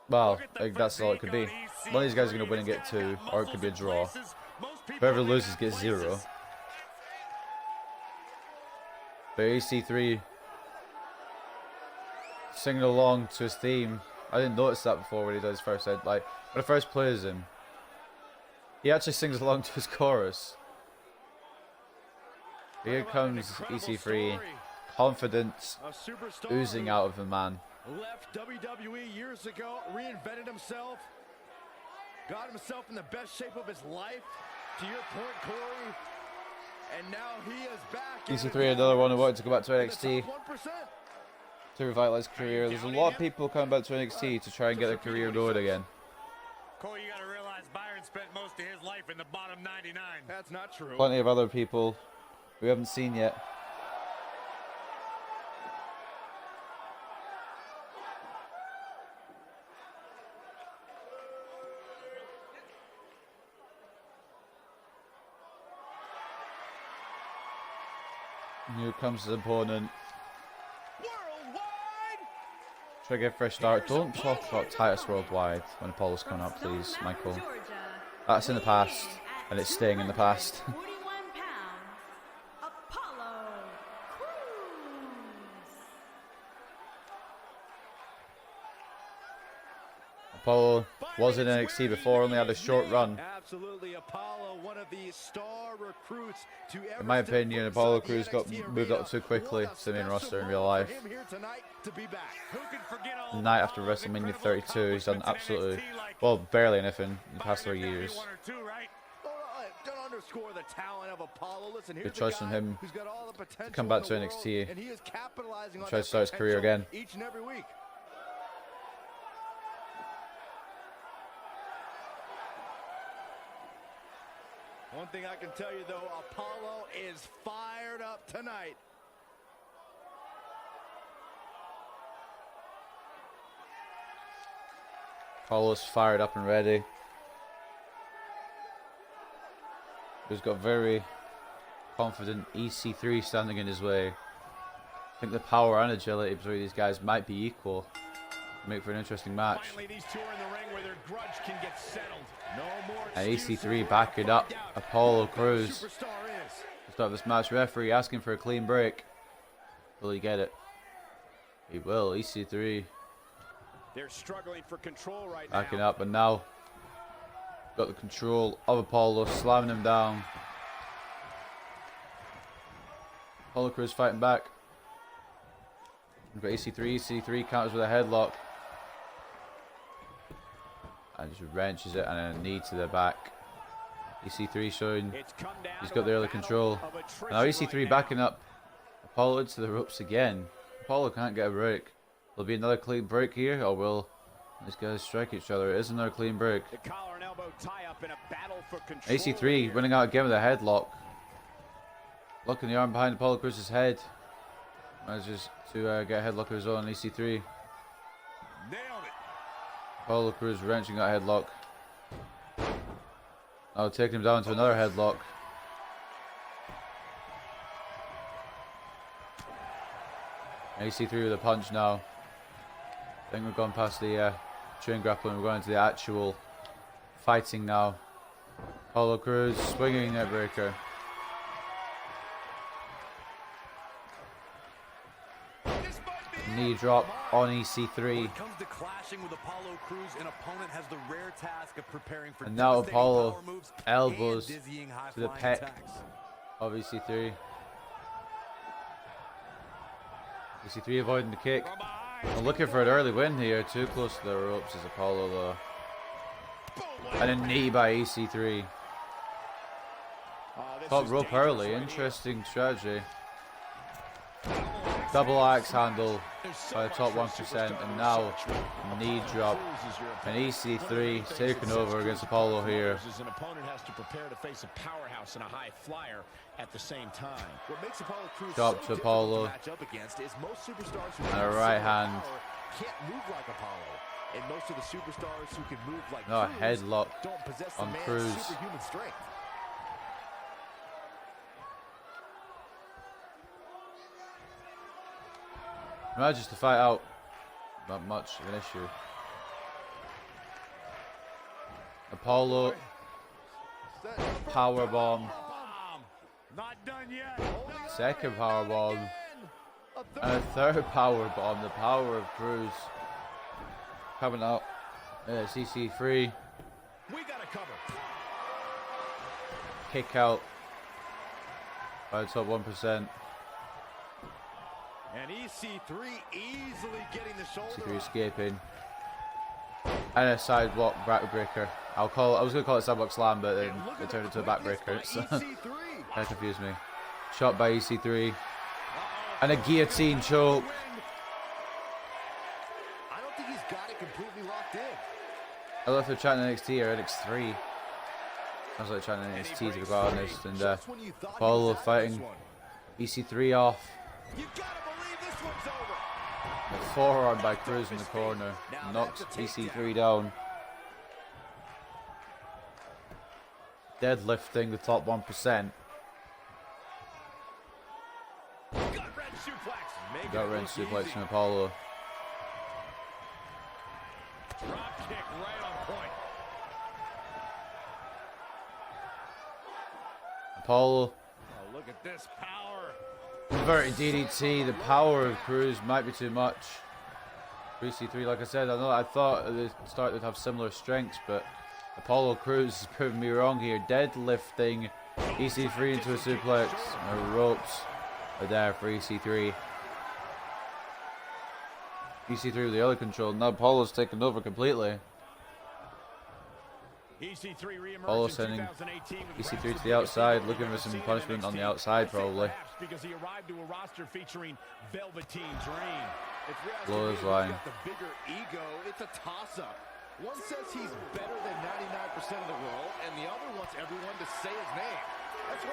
well, that's all it could be. One of these guys is going to win and get 2, or it could be a draw. Whoever loses gets 0. But EC3 singing along to his theme. I didn't notice that before when he does first. When I first plays him, he actually sings along to his chorus. Here comes EC3, confidence oozing out of the man. Left WWE years ago, reinvented himself, got himself in the best shape of his life. To your point, Corey, and now he is back. EC3, another one who wanted to go back to NXT to revitalize his career. There's a lot of people coming back to NXT to try and get their career going again. Corey, you gotta realize Byron spent most of his life in the bottom 99. That's not true. Plenty of other people we haven't seen yet. And here comes his opponent. Try to get a fresh start. Don't talk about Titus Worldwide when Apollo's coming up, please, Michael. That's in the past, and it's staying in the past. 41 pounds, Apollo Crews. Apollo was in NXT before, only had a short run. Absolutely, Apollo, one of the star recruits to ever In my step opinion, foot Apollo inside the Crews got NXT moved up arena. too quickly What a to the main special roster in moment real for life. him here tonight to be back. Who can forget all The night of after Apollo's WrestleMania incredible 32, he's done accomplishments in absolutely, NXT, like well, barely anything in the past 3 Byron, years. maybe 1 or 2, right? Don't underscore the talent of Apollo. Listen, here's Good a choice guy from him who's got all the potential come back in to the world, NXT, and he is capitalizing on try to that start his career potential again. each and every week. One thing I can tell you, though, Apollo is fired up tonight. Apollo's fired up and ready. He's got very confident EC3 standing in his way. I think the power and agility between these guys might be equal. Make for an interesting match. Finally, these two are in the ring where their grudge can get settled. No more And excuses. EC3 backing up Apollo Crews. Superstar is. To start this match, referee asking for a clean break. Will he get it? He will. EC3 They're struggling for control right backing now. up, and now got the control of Apollo, slamming him down. Apollo Crews fighting back. We've got EC3. EC3 counters with a headlock. And just wrenches it, and then a knee to the back. EC3 showing It's come down he's to got the a early battle control. of attrition And now EC3 right backing now. up Apollo into the ropes again. Apollo can't get a break. Will be another clean break here, or will these guys strike each other? It is another clean break. The collar and elbow tie up in a battle for control. EC3 here. winning out again with a headlock. Locking the arm behind Apollo Crews' head. Manages to get a headlock of his own. EC3. Nailed it. Apollo Crews wrenching that headlock. Now taking him down to another headlock. EC3 with a punch now. I think we've gone past the chain grappling. We're going into the actual fighting now. Apollo Crews swinging net breaker. Knee drop on When EC3. it comes to clashing with Apollo Crews, an opponent has the rare task of preparing for And now devastating Apollo power moves elbows and dizzying to the high-flying pec attacks. of EC3. EC3 avoiding the kick. I'm looking for an early win here. Too close to the ropes is Apollo though. And a knee by EC3. Top rope early. Interesting strategy. Double axe handle by the top 1%, and now knee drop. And EC3 taking over against Apollo here. An opponent has to prepare to face a powerhouse and a high flyer at the same time. What makes Apollo Crews Drop so to difficult Apollo. to match up against is most superstars who And a have right similar hand. power can't move like Apollo. And most of the superstars who can move like No, Crews headlock don't possess the on man's Crews. superhuman strength. Manages to fight out. Not much of an issue. Apollo power bomb. Not done yet. Second power bomb. And a third power bomb. The power of Crews coming out. CC3 We got to cover. kick out by the top 1%. And EC3 easily getting the shoulder CC3 up. escaping. And a sidewalk backbreaker. I was gonna call it sidewalk slam, but then it turned into a backbreaker. So that confused me. Shot by EC3. And a guillotine choke. I don't think he's got it completely locked in. I don't know if they're chatting NXT or NX3. I was like chatting NXT to be quite honest. And Just when you thought he Apollo was out of fighting this one. EC3 off. You gotta believe this one's over. A forearm by Crews in the corner. Knocks EC3 down. Deadlifting the top 1%. Gut-wrench suplex. Making Got it wrench look suplex easy. from Apollo. Drop kick right on point. Apollo Oh, look at this power. converted DDT. The power of Crews might be too much. For EC3, like I said, I thought at the start they'd have similar strengths, but Apollo Crews has proven me wrong here. Deadlifting EC3 into a suplex. The ropes are there for EC3. EC3 with the other control. Now Apollo's taken over completely. EC3 reemerged Apollo in sending 2018 with EC3 to grabs the outside, of looking for we've some never seen in punishment on the NXT. outside, I say probably. perhaps because he arrived to a roster featuring Velveteen Dream. If you're asking Blows me who's line. got the bigger ego, it's a toss-up. One says he's better than 99% of the world, and the other wants everyone to say his name. That's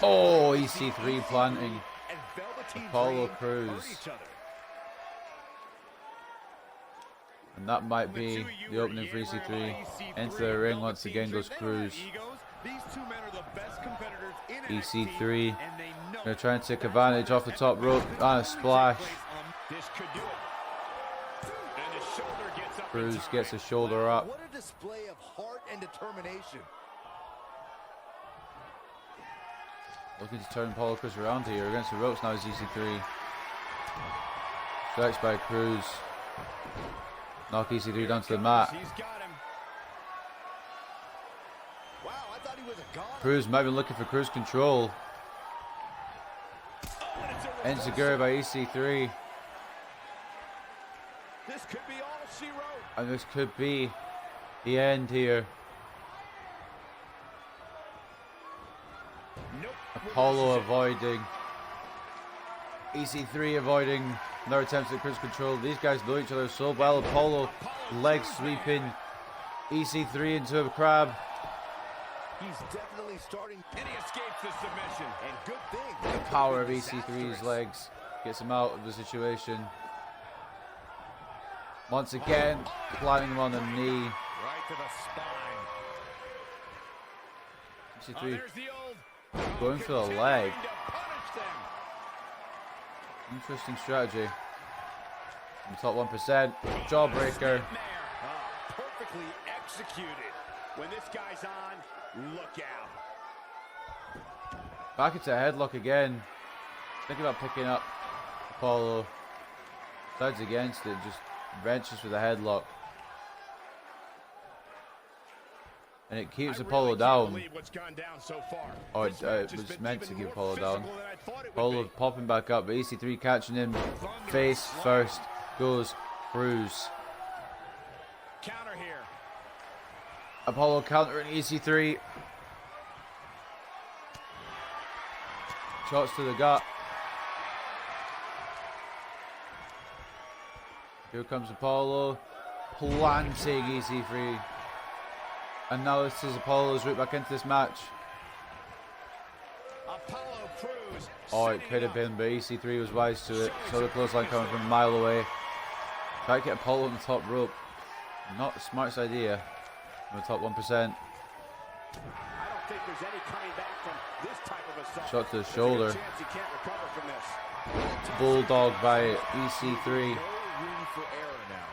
why Oh, EC3 planting. and Velveteen Apollo Dream Crews. hurt each other. And that might be the opening for EC3. Into the ring once again goes Crews. EC3 gonna try and take advantage off the top rope and a splash. This could do it. And his shoulder gets up. Crews in time. gets his shoulder up. What a display of heart and determination. Looking to turn Apollo Crews around here against the ropes now is EC3. Strikes by Crews. Knock EC3 down to the mat. He's got him. Wow, I thought he was a goner. Crews might be looking for cruise control. Enziguri by EC3. This could be all she wrote. And this could be the end here. Nope. Apollo avoiding. EC3 avoiding another attempt at cruise control. These guys know each other so well. Apollo leg sweeping EC3 into a crab. He's definitely starting, And he escapes the submission. and good thing. The power of EC3's legs gets him out of the situation. Once again, planting him on the knee. Right to the spine. Oh, EC3 there's the old. going for the leg. To punish them. Interesting strategy. In the top 1%. Jawbreaker. There. Perfectly executed. When this guy's on, look out. Back Back into a headlock again. Thinking about picking up Apollo. Sides against it, just wrenches with a headlock. And it keeps Apollo down. Oh, it was meant to keep Apollo down. Apollo popping back up, but EC3 catching him. Face first goes Cruz. Counter here. Apollo countering EC3. Shots to the gut. Here comes Apollo, planting EC3. And now this is Apollo's route back into this match. Apollo Crews. Oh, it could have been, but EC3 was wise to it. So the clothesline coming from a mile away. Try to get Apollo on the top rope. Not the smartest idea. On the top 1%. I don't think there's any coming back from this type of assault. Shot to the shoulder. There's a chance he can't recover from this. Bulldog by EC3. No room for error now.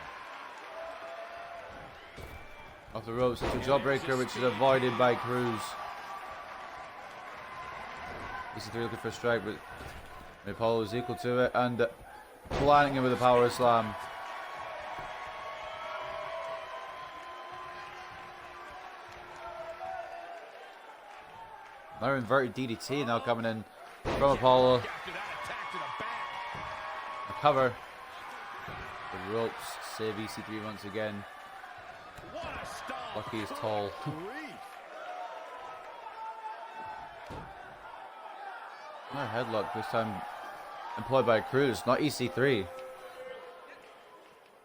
Off the ropes, it's a jawbreaker, which is avoided by Cruz. EC3 looking for a strike, but Apollo is equal to it, and planting him with a power slam. Another inverted DDT now coming in from Apollo. After that attack to the back. A cover. The ropes save EC3 once again. What a stomp. Lucky he's tall. Another headlock, this time employed by Cruz, not EC3.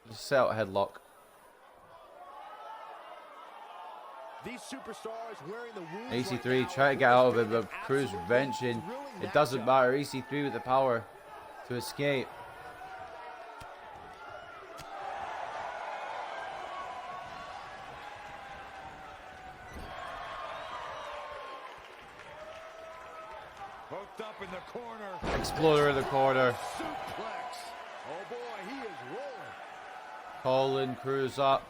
Just set out a headlock. These superstars wearing the wounds EC3 right now try to get out of it, but an Cruz absolute wrenching. thrilling It doesn't matchup. matter. EC3 with the power to escape. Hooked up in the corner. Exploder in the corner. Suplex. Oh boy, he is rolling. Calling Cruz up.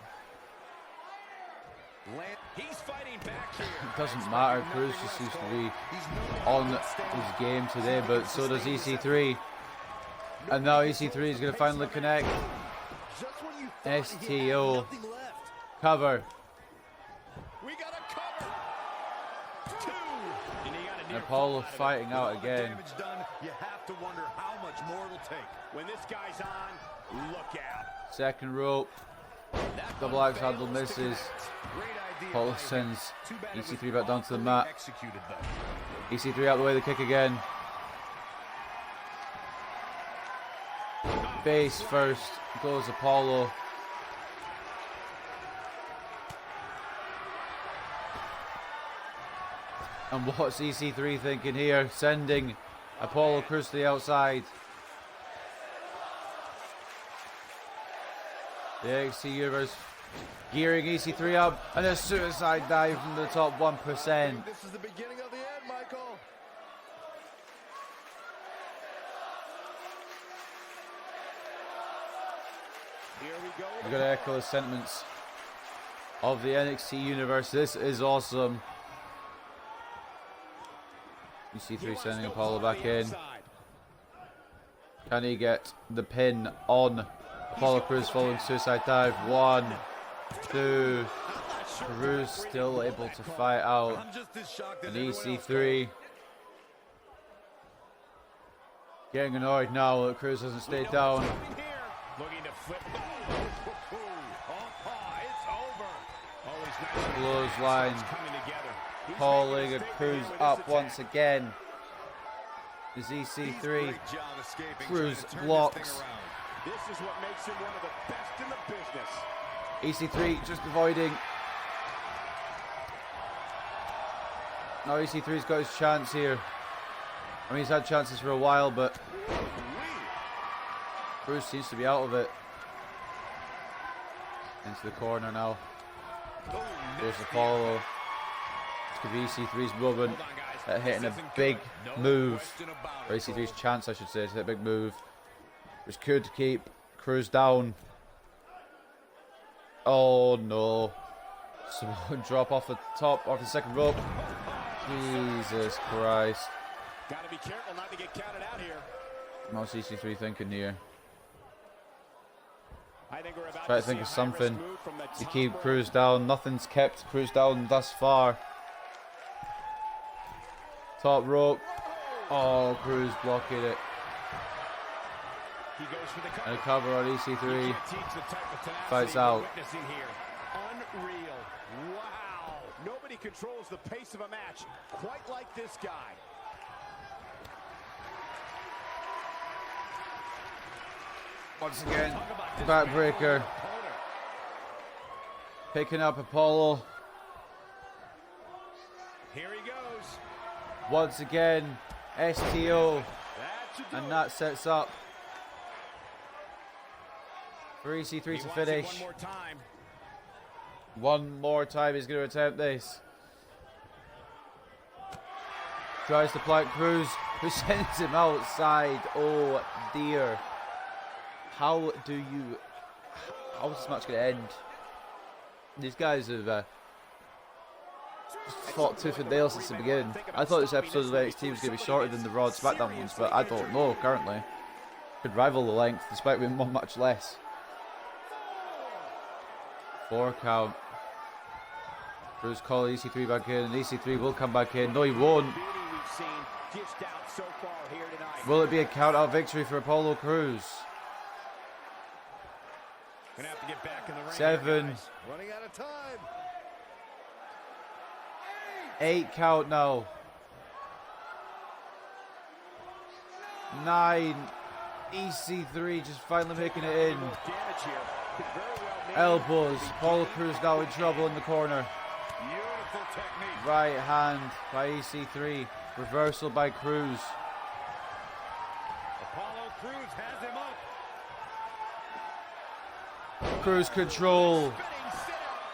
He's fighting back here. It doesn't matter. Cruz just seems to be on his game today, but so does EC3. And now EC3 is going to finally connect. Just when you thought he had STO. nothing left. Cover. We got a cover. Two. And Apollo fighting out again. Damage done, you have to wonder how much more it'll take. When this guy's on, look out. Second rope. Double axe handle misses. Great idea. Apollo sends Too bad it was EC3 back down to the awfully mat. Executed, though. EC3 out the way, the kick again. Face first goes Apollo. And what's EC3 thinking here? Sending Apollo Crews to the outside. The NXT Universe gearing EC3 up, and a suicide dive from the top 1%. This is the beginning of the end, Michael. Here we go. We're going to echo the sentiments of the NXT Universe. This is awesome. EC3 sending Apollo back in. Can he get the pin on Apollo Crews following suicide dive? 1, 2. Crews still able to fight out. I'm just as shocked as And everyone else. EC3 getting annoyed now that Crews hasn't stayed down. Looking to flip. It's over. Always nice. Clothesline. Coming together. He's Calling making a a statement Crews with this up attack. once again. Is He's EC3. great job escaping, Crews trying to turn blocks. this thing around. This is what makes him one of the best in the business. EC3 just avoiding. Now EC3's got his chance here. I mean, he's had chances for a while, but Crews seems to be out of it. Into the corner now. Goes Apollo. This could be EC3's moment Hold on, guys. at hitting This a isn't big good. No move. question about Or it. EC3's chance, I should say, to hit a big move. Which could keep Crews down. Oh no. Someone drop off the top, off the second rope. Jesus Christ. Gotta be careful not to get counted out here. What's EC3 thinking here? I think we're about Try to see think a of high-risk something move from the to top keep rope. Cruz down. Nothing's kept Cruz down thus far. Top rope. Oh, Cruz blocking it. He goes for the cover. And a cover on You EC3. can't teach the type of tenacity Fights we're out. witnessing here. Unreal. Wow. Nobody controls the pace of a match quite like this guy. Once again, backbreaker. Picking up Apollo. Here he goes. Once again, STO. That should do And it. that sets up for EC3 He to wants it finish. one more time. One more time he's going to attempt this. Tries to plank Cruz, who sends him outside. Oh dear. How is this match going to end? These guys have fought tooth and nail since the beginning. I thought this episode of NXT was going to be shorter than the Raw and SmackDown ones, but I don't know currently. Could rival the length despite being one match less. 4 count. Cruz call EC3 back in, and EC3 will come back in. No, he won't. Beauty we've seen dished out so far here tonight. Will it be a count-out victory for Apollo Cruz? Gonna have to get back in the ring. 7. Guys. Running out of time. 8 count now. 9. EC3 just finally making it in. Damage here. Could very well make Elbows. Apollo Cruz now in trouble in the corner. beautiful technique. Right hand by EC3. Reversal by Cruz. Apollo Cruz has him up. Cruz control. Spinning sit-out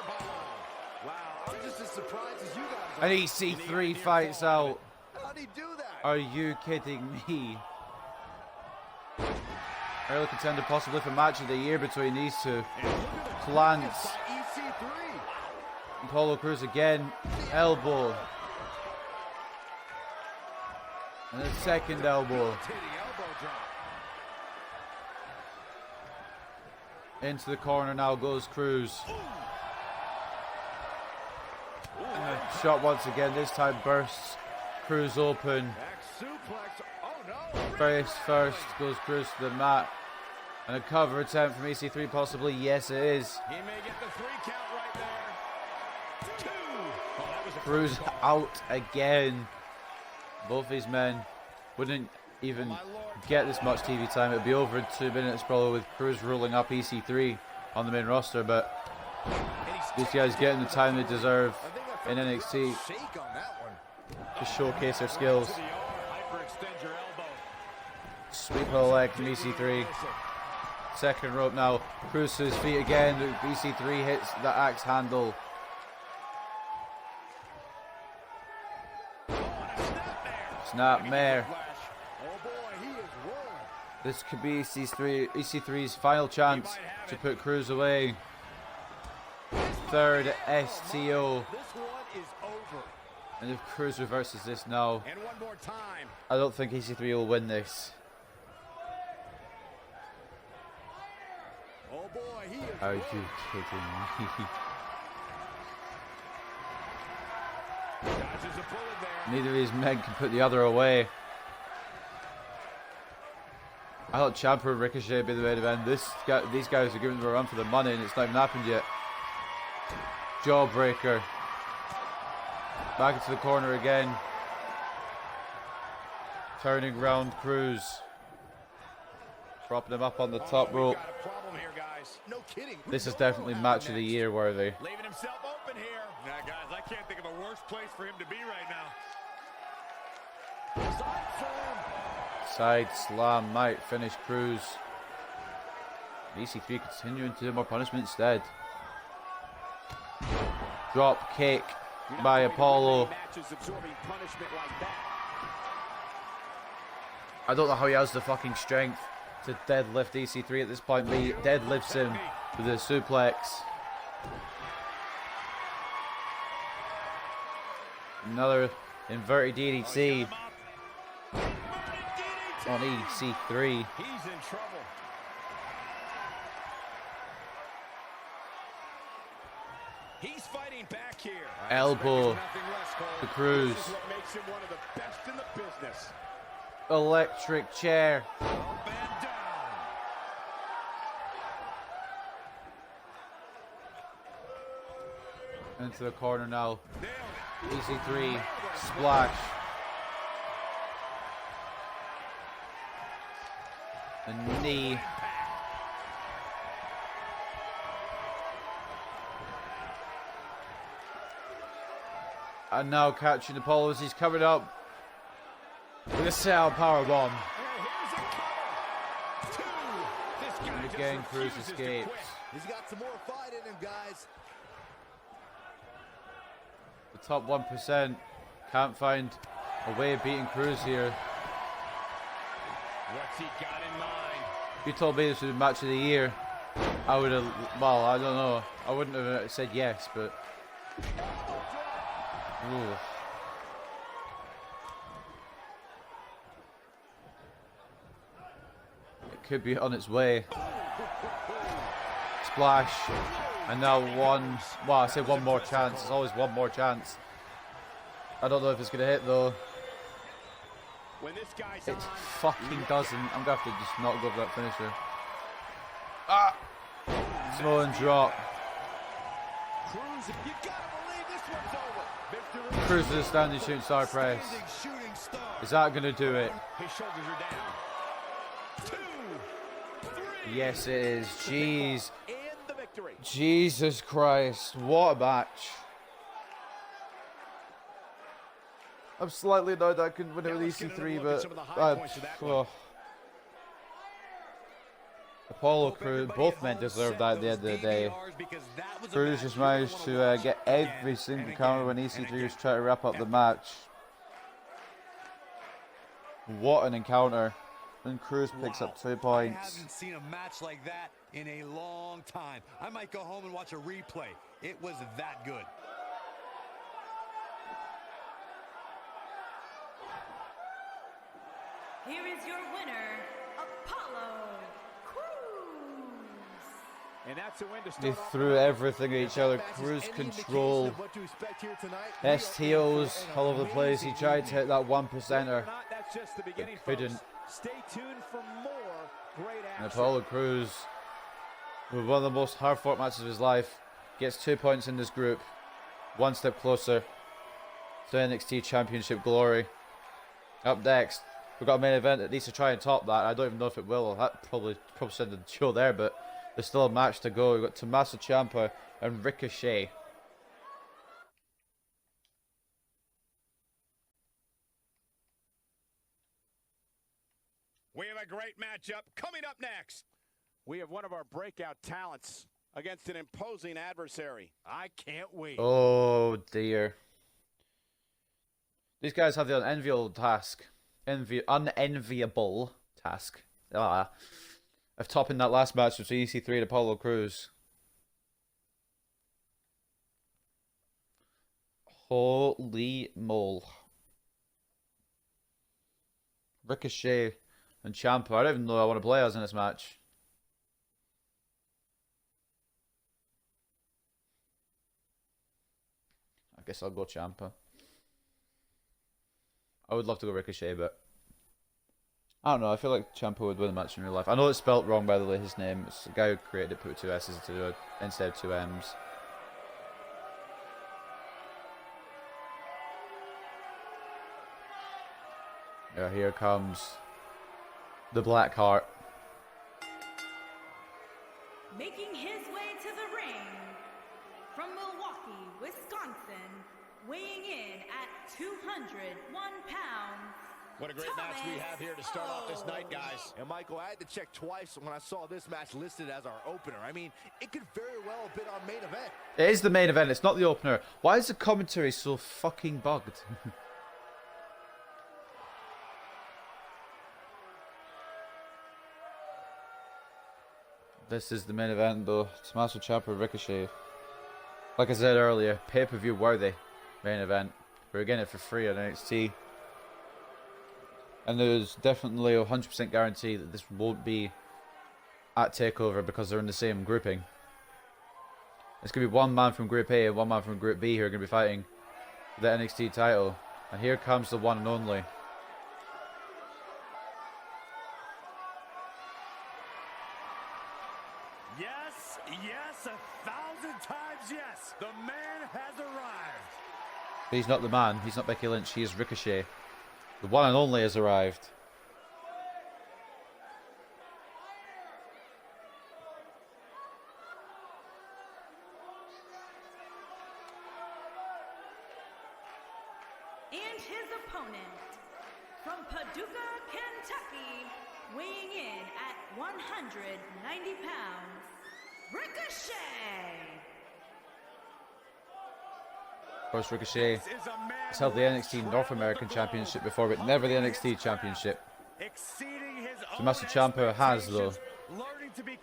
powerbomb. Wow. I'm just as surprised as you guys are. And EC3 fights out. How'd he do that? Are you kidding me? Early contender possibly for match of the year between these two. Plants. By EC3. Apollo Cruz again. Elbow. And a second elbow. Rotating elbow drop. Into the corner now goes Cruz. And a shot once again. This time bursts Cruz open. Back suplex. Oh no. Face first goes Cruz to the mat. And a cover attempt from EC3 possibly. Yes, it is. He may get the 3 count right there. 2. Oh, that was a Cruz close call. out again. Both these men wouldn't even get this much TV time. It would be over in 2 minutes probably with Cruz rolling up EC3 on the main roster. But these guys getting the time they deserve in NXT Shake on that one. to showcase their skills. To the arm. Hyperextend your elbow. Sweep of the leg from EC3. Second rope now. Cruz to his feet again. EC3 hits the axe handle. Snapmare. Oh boy, he is rolling. This could be EC3's final chance to put Cruz away. Third STO. This one is over. And if Cruz reverses this now, And one more time. I don't think EC3 will win this. Oh boy, he is Are you rolling. kidding me? Dodges a bullet there. Neither of these men can put the other away. I thought Ciampa and Ricochet would be the main event. These guys are giving them a run for the money and it's not even happened yet. Jawbreaker. Back into the corner again. Turning round Cruz. Propping him up on the top rope. Got a problem here, guys. No kidding. This is definitely match of the year worthy. Leaving himself open here. Now, guys, I can't think of a worse place for him to be right now. Side slam might finish Cruz. EC3 continuing to do more punishment instead. Drop kick by Apollo. Matches absorbing punishment like that. I don't know how he has the fucking strength to deadlift EC3 at this point, but he deadlifts him with a suplex. Another inverted DDT on EC3. He's in trouble. He's fighting back here. Elbow. The Cruz. This is what makes him one of the best in the business. Electric chair. Up and down. Into the corner now. Nailed it. EC3. Splash. The knee. And now catching Apollo as he's covered up with a cell powerbomb. And again, Cruz escapes. He's got some more fight in him, guys. The top 1% can't find a way of beating Cruz here. What's he got in mind? If you told me this was match of the year, I would have, well, I don't know. I wouldn't have said yes, but... Ooh. It could be on its way. Splash. And now one, well, I say one more chance. There's always one more chance. I don't know if it's going to hit though. When this guy's It on, fucking doesn't. I'm going to have to just not go for that finisher. Ah! Samoan drop. Cruz, you gotta believe this one's over. Victory. Cruz with a standing shooting star press. Standing shooting star. Is that going to do it? his shoulders are down. 2, 3. Yes, it is. Jeez. And the victory. Jesus Christ. What a match. I'm slightly annoyed I couldn't win it Now with let's get EC3, another look at but some of the high points of that one. Apollo Cruz, both men deserve that at the end of the day. Cruz just managed to get every single counter when EC3 was trying to wrap up the match. What an encounter. And Cruz picks up 2 I points. haven't seen a match like that in a long time. I might go home and watch a replay. It was that good. Here is your winner, Apollo Crews. And that's a win to They start off. threw everything at each other. Cruz control. What to expect here tonight. STOs all over the place. He tried to hit that 1%er. Not, that's just the beginning, couldn't. folks. Stay tuned for more great action. And Apollo Cruz, with one of the most hard-fought matches of his life, gets 2 points in this group. One step closer to NXT Championship glory. Up next, we've got a main event that needs to try and top that. I don't even know if it will. That probably said the show there, but there's still a match to go. We've got Tommaso Ciampa and Ricochet. We have a great matchup coming up next. We have one of our breakout talents against an imposing adversary. I can't wait. Oh dear. These guys have the unenviable task. Unenviable task. Of topping that last match between EC3 and Apollo Crews. Holy mole. Ricochet and Ciampa. I don't even know I want to play as in this match. I guess I'll go Ciampa. I would love to go Ricochet, but I don't know. I feel like Ciampa would win the match in real life. I know it's spelt wrong, by the way, his name. It's the guy who created it, put 2 S's to do it instead of 2 M's. Yeah, here comes the Black Heart. Making his way to the ring from Milwaukee, Wisconsin, weighing in at 201 pounds. What a great match we have here to start off this night, guys. And Michael, I had to check twice when I saw this match listed as our opener. I mean, it could very well have been our main event. It is the main event, it's not the opener. Why is the commentary so fucking bugged? This is the main event though. Tommaso Ciampa, Ricochet. Like I said earlier, pay-per-view worthy main event. We're getting it for free on NXT. And there's definitely a 100% guarantee that this won't be at TakeOver because they're in the same grouping. It's going to be one man from Group A and one man from Group B who are going to be fighting for the NXT title. And here comes the one and only. Yes, yes, 1,000 times yes. The man has arrived. But he's not the man. He's not Becky Lynch. He is Ricochet. The one and only has arrived. And his opponent, from Paducah, Kentucky, weighing in at 190 pounds, Ricochet! Of course, Ricochet has held the NXT North American Championship before, but never the NXT Championship. Tommaso Ciampa has, though.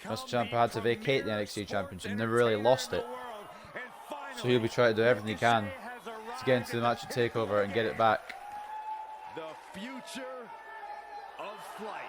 Tommaso Ciampa had to vacate the NXT Championship and never really lost it. So he'll be trying to do everything he can to get into the match at TakeOver and get it back. The future of flight.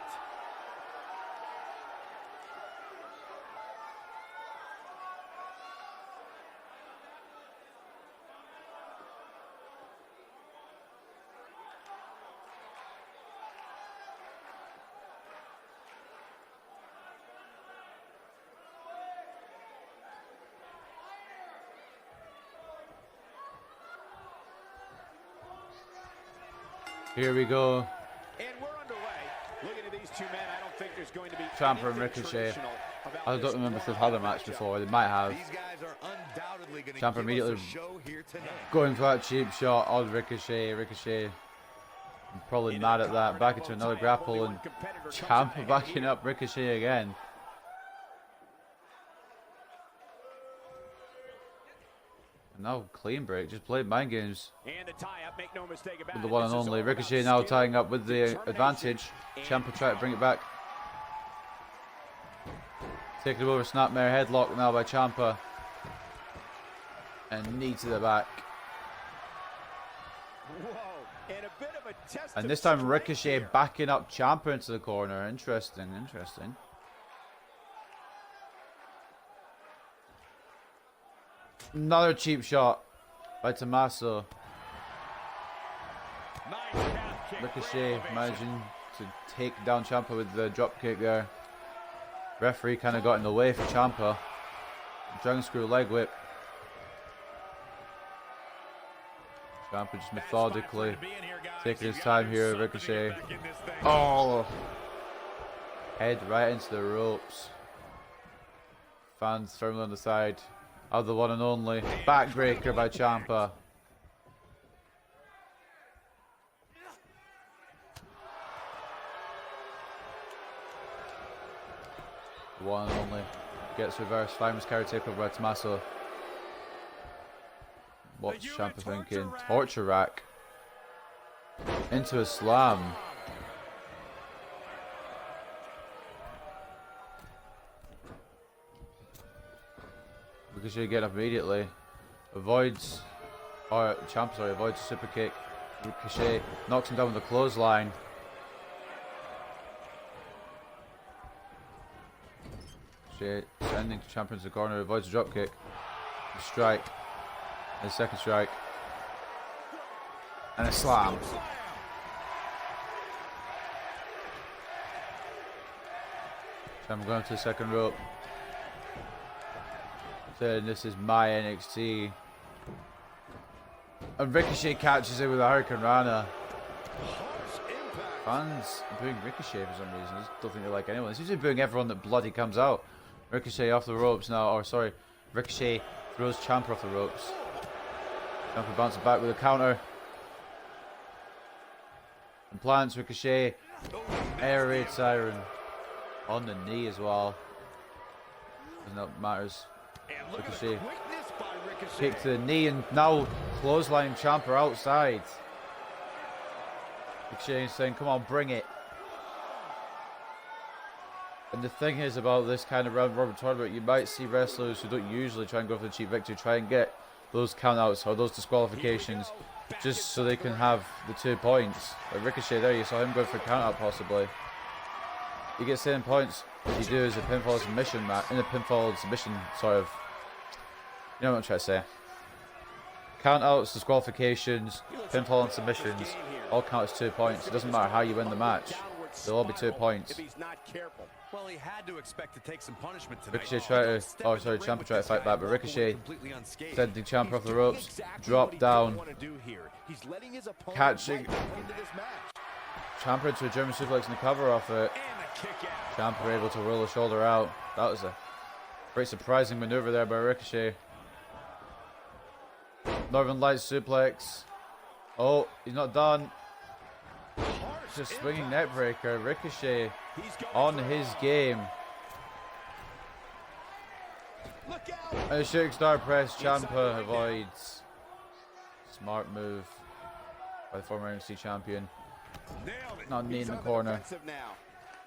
Here we go. And we're underway. Looking at these two men, I don't think there's going to be Ciampa and Ricochet. I don't remember if they've had a match before. They might have. These guys are undoubtedly going to Ciampa immediately going for that cheap shot on Ricochet. Ricochet probably mad at that. Back into another grapple and Ciampa backing up Ricochet again. And now clean break, just playing mind games. And the tie-up, make no mistake about With the one and only. Ricochet now tying up with the advantage. Ciampa trying to bring it back. Taking it over, snapmare headlock now by Ciampa. And knee to the back. Whoa. And a bit of a test. And this time Ricochet backing up Ciampa into the corner. Interesting, interesting. Another cheap shot by Tommaso. Ricochet managing to take down Ciampa with the dropkick there. Referee kind of got in the way for Ciampa. Dragon screw leg whip. Ciampa just methodically taking his time here. Ricochet. Oh! Head right into the ropes. Fans firmly on the side of the one and only. Backbreaker by Ciampa. One and only gets reversed. Fireman's carry takeover by Tommaso. What's Ciampa thinking? Torture rack. Into a slam. Ricochet get up immediately. Avoids, or Ciampa, sorry, avoids super kick. Ricochet knocks him down with a clothesline. Ricochet sending Ciampa into the corner, avoids a drop kick. A strike. And a second strike. And a slam. Ciampa going to the second rope. Saying this is my NXT. And Ricochet catches it with a Hurricane Rana. Fans booing Ricochet for some reason. I just don't think they like anyone. They seem to be booing everyone that bloody comes out. Ricochet off the ropes now. Or sorry, Ricochet throws Ciampa off the ropes. Ciampa bounces back with a counter. And plants Ricochet. Air raid siren. On the knee as well. Doesn't help matters. Ricochet. Kick to the knee and now clothesline Ciampa outside. Ricochet is saying, come on, bring it. And the thing is about this kind of round robin tournament, you might see wrestlers who don't usually try and go for the cheap victory try and get those countouts or those disqualifications just so they can have the 2 points. Like Ricochet there, you saw him go for a countout possibly. You get 7 points if you do as a pinfall submission match, in a pinfall submission sort of You know what I'm trying to say. Countouts, disqualifications, pinfall and submissions all count as 2 points. It doesn't matter how you win the match. They'll all be 2 points. If he's not careful. Well, he had to expect to take some punishment tonight. Ricochet tried to, oh sorry, Ciampa tried to fight back, but Ricochet sending Ciampa off the ropes, dropped down, catching Ciampa into a German suplex and the cover off it. Ciampa able to roll the shoulder out. That was a very surprising maneuver there by Ricochet. Northern Lights suplex. Oh, he's not done. Just swinging neck breaker. Ricochet on his game. And a shooting star press. Ciampa avoids. Smart move by the former NXT champion. Not knee in the corner.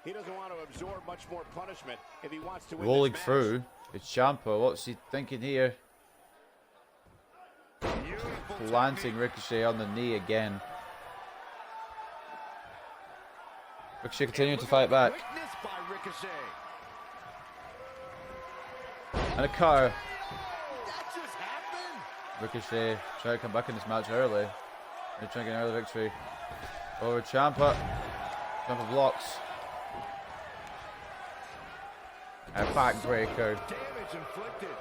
He doesn't want to absorb much more punishment if he wants to win. Rolling through. It's Ciampa. What's he thinking here? Planting Ricochet on the knee again. Ricochet continuing to fight back. And a cutter. Ricochet trying to come back in this match early. They're trying to get an early victory over Ciampa. Ciampa blocks. And a backbreaker. Damage inflicted.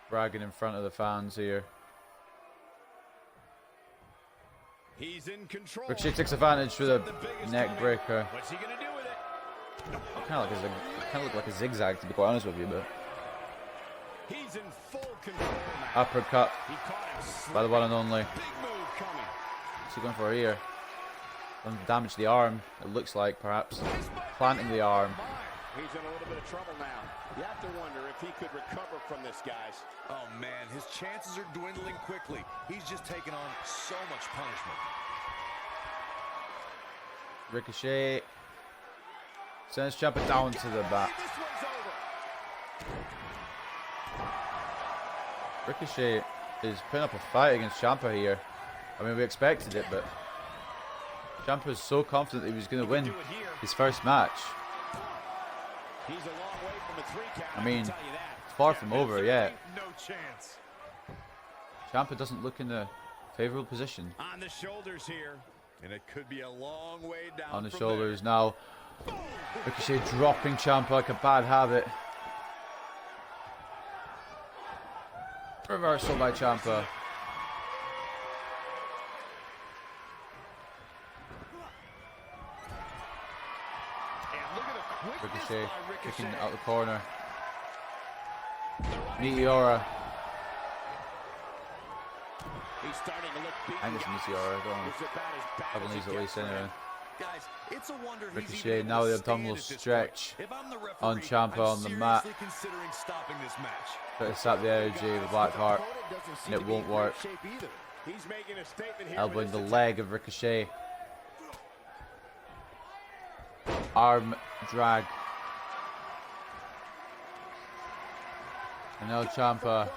Bragging in front of the fans here. He's in control. Ricochet takes advantage with a neck breaker. What's he gonna do with it? Kind of look like a zigzag, to be quite honest with you, but He's in full control now. uppercut He caught him by the one and only. big move coming. What's he going for here? Going to damage the arm, it looks like, perhaps. Planting the arm. He's in a little bit of trouble now. You have to wonder if he could recover from this, guys. Oh man, his chances are dwindling quickly. He's just taken on so much punishment. Ricochet sends Ciampa down to the back. This one's over. Ricochet is putting up a fight against Ciampa here. I mean, we expected it, but Ciampa is so confident that he was going to win his first match. He's a long way from a 3 count. I mean, can tell you that. it's far from over yet. No chance. Ciampa doesn't look in a favourable position. On the shoulders here. And it could be a long way down. On the from shoulders now. Ricochet dropping Ciampa like a bad habit. Reversal by Ciampa. Ricochet kicking out the corner. Meteora. He's starting to look beaten. I think it's Meteora. I don't know. It's about as bad Couple as needs it at gets least for him. anyway. Guys, it's a wonder he's Ricochet even able now to the stand abdominal at this stretch point. If I'm the referee, on Ciampa I'm on the mat. seriously considering stopping this match. Try to sap the energy with Blackheart. And it won't work. He's making a statement here. Elbowing with the this leg of Ricochet. Arm drag. And now Ciampa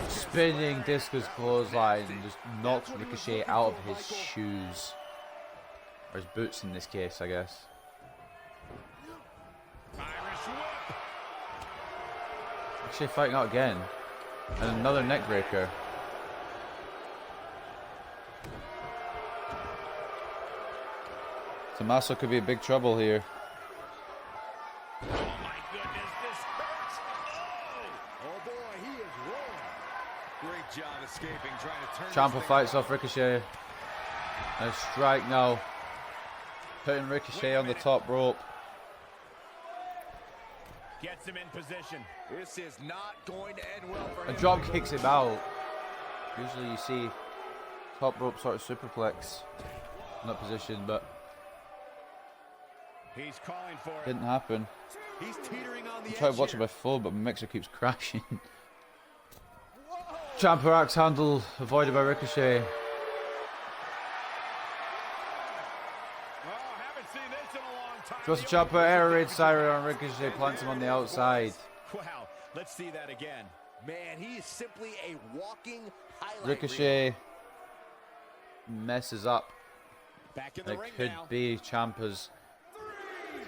spinning discus clothesline and just knocks Ricochet out of his shoes. Or his boots in this case, I guess. Ricochet fighting out again. And another neck breaker. Tommaso could be in big trouble here. Oh my goodness, this hurts. Oh boy, he is rolling. Great job escaping, trying to turn Ciampa this thing fights around. off Ricochet. And a strike now. Putting Ricochet on the top rope. Gets him in position. This is not going to end well for A him. drop kicks him out. Usually you see top rope sort of superplex in that position, but He's calling for it. didn't happen. He's teetering on the I edge tried to watch it here. by phone, but my mixer keeps crashing. Ciampa axe handle avoided by Ricochet. Oh, haven't seen this in a long time. Throws the Ciampa air raid siren on Ricochet, plants him on the outside. Wow, let's see that again. Man, he is simply a walking highlight reel. Ricochet messes up. Back in the It ring could now. be Ciampa's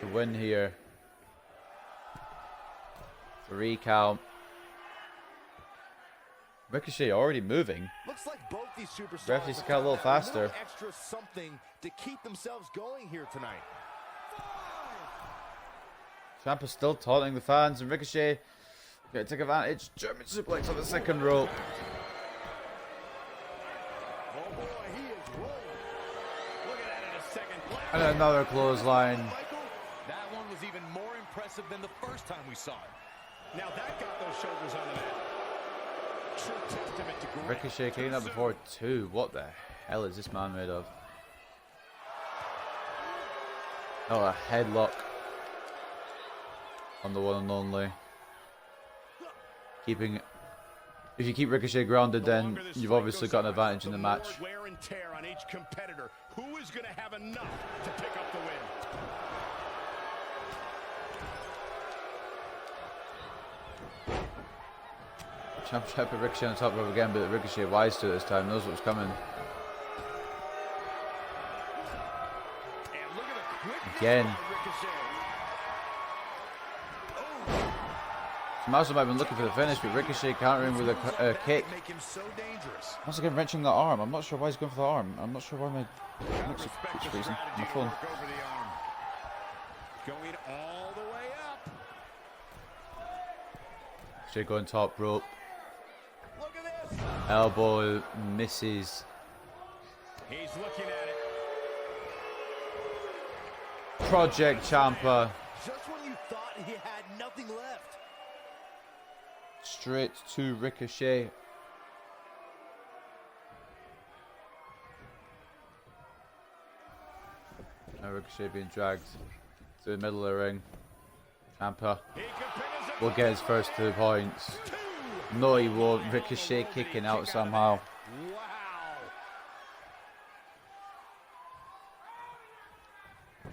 to win here. 3 count. Ricochet already moving. Looks like both these superstars Ref needs to have count a little found that faster. extra something to keep themselves going here tonight. Ciampa's still taunting the fans, and Ricochet gonna take advantage. German suplex on the second rope. Oh boy, he is rolling. Look at that in a second. And another clothesline. Michael, That one was even more impressive than the first time we saw it. Now that got those shoulders on the mat. True testament to grit. Ricochet came up before 2. What the hell is this man made of? Oh, a headlock on the one and only. If you keep Ricochet grounded, The then longer this you've fight obviously goes got an on, advantage in the more match. Wear and tear on each competitor. Who is going to have enough to pick up the win? Ciampa tried to put Ricochet on the top rope again, but Ricochet wise to it this time, knows what was coming. And look at the quickness Again. by Ricochet. Tommaso might have been looking for the finish, but Ricochet countering with a kick. make him so dangerous. Once again, wrenching that arm. I'm not sure why he's going for the arm. I'm not sure why my mixer Respect keeps the freezing. strategy My to phone. work over the arm. Going all the way up. Ricochet going top rope. Look at this. Elbow misses. He's looking at it. Project Ciampa. Just when you thought he had nothing left. Straight to Ricochet. Now Ricochet being dragged to the middle of the ring. Ciampa He can pin his will get his first 2 points. No, he won't. Ricochet kicking out somehow. Wow.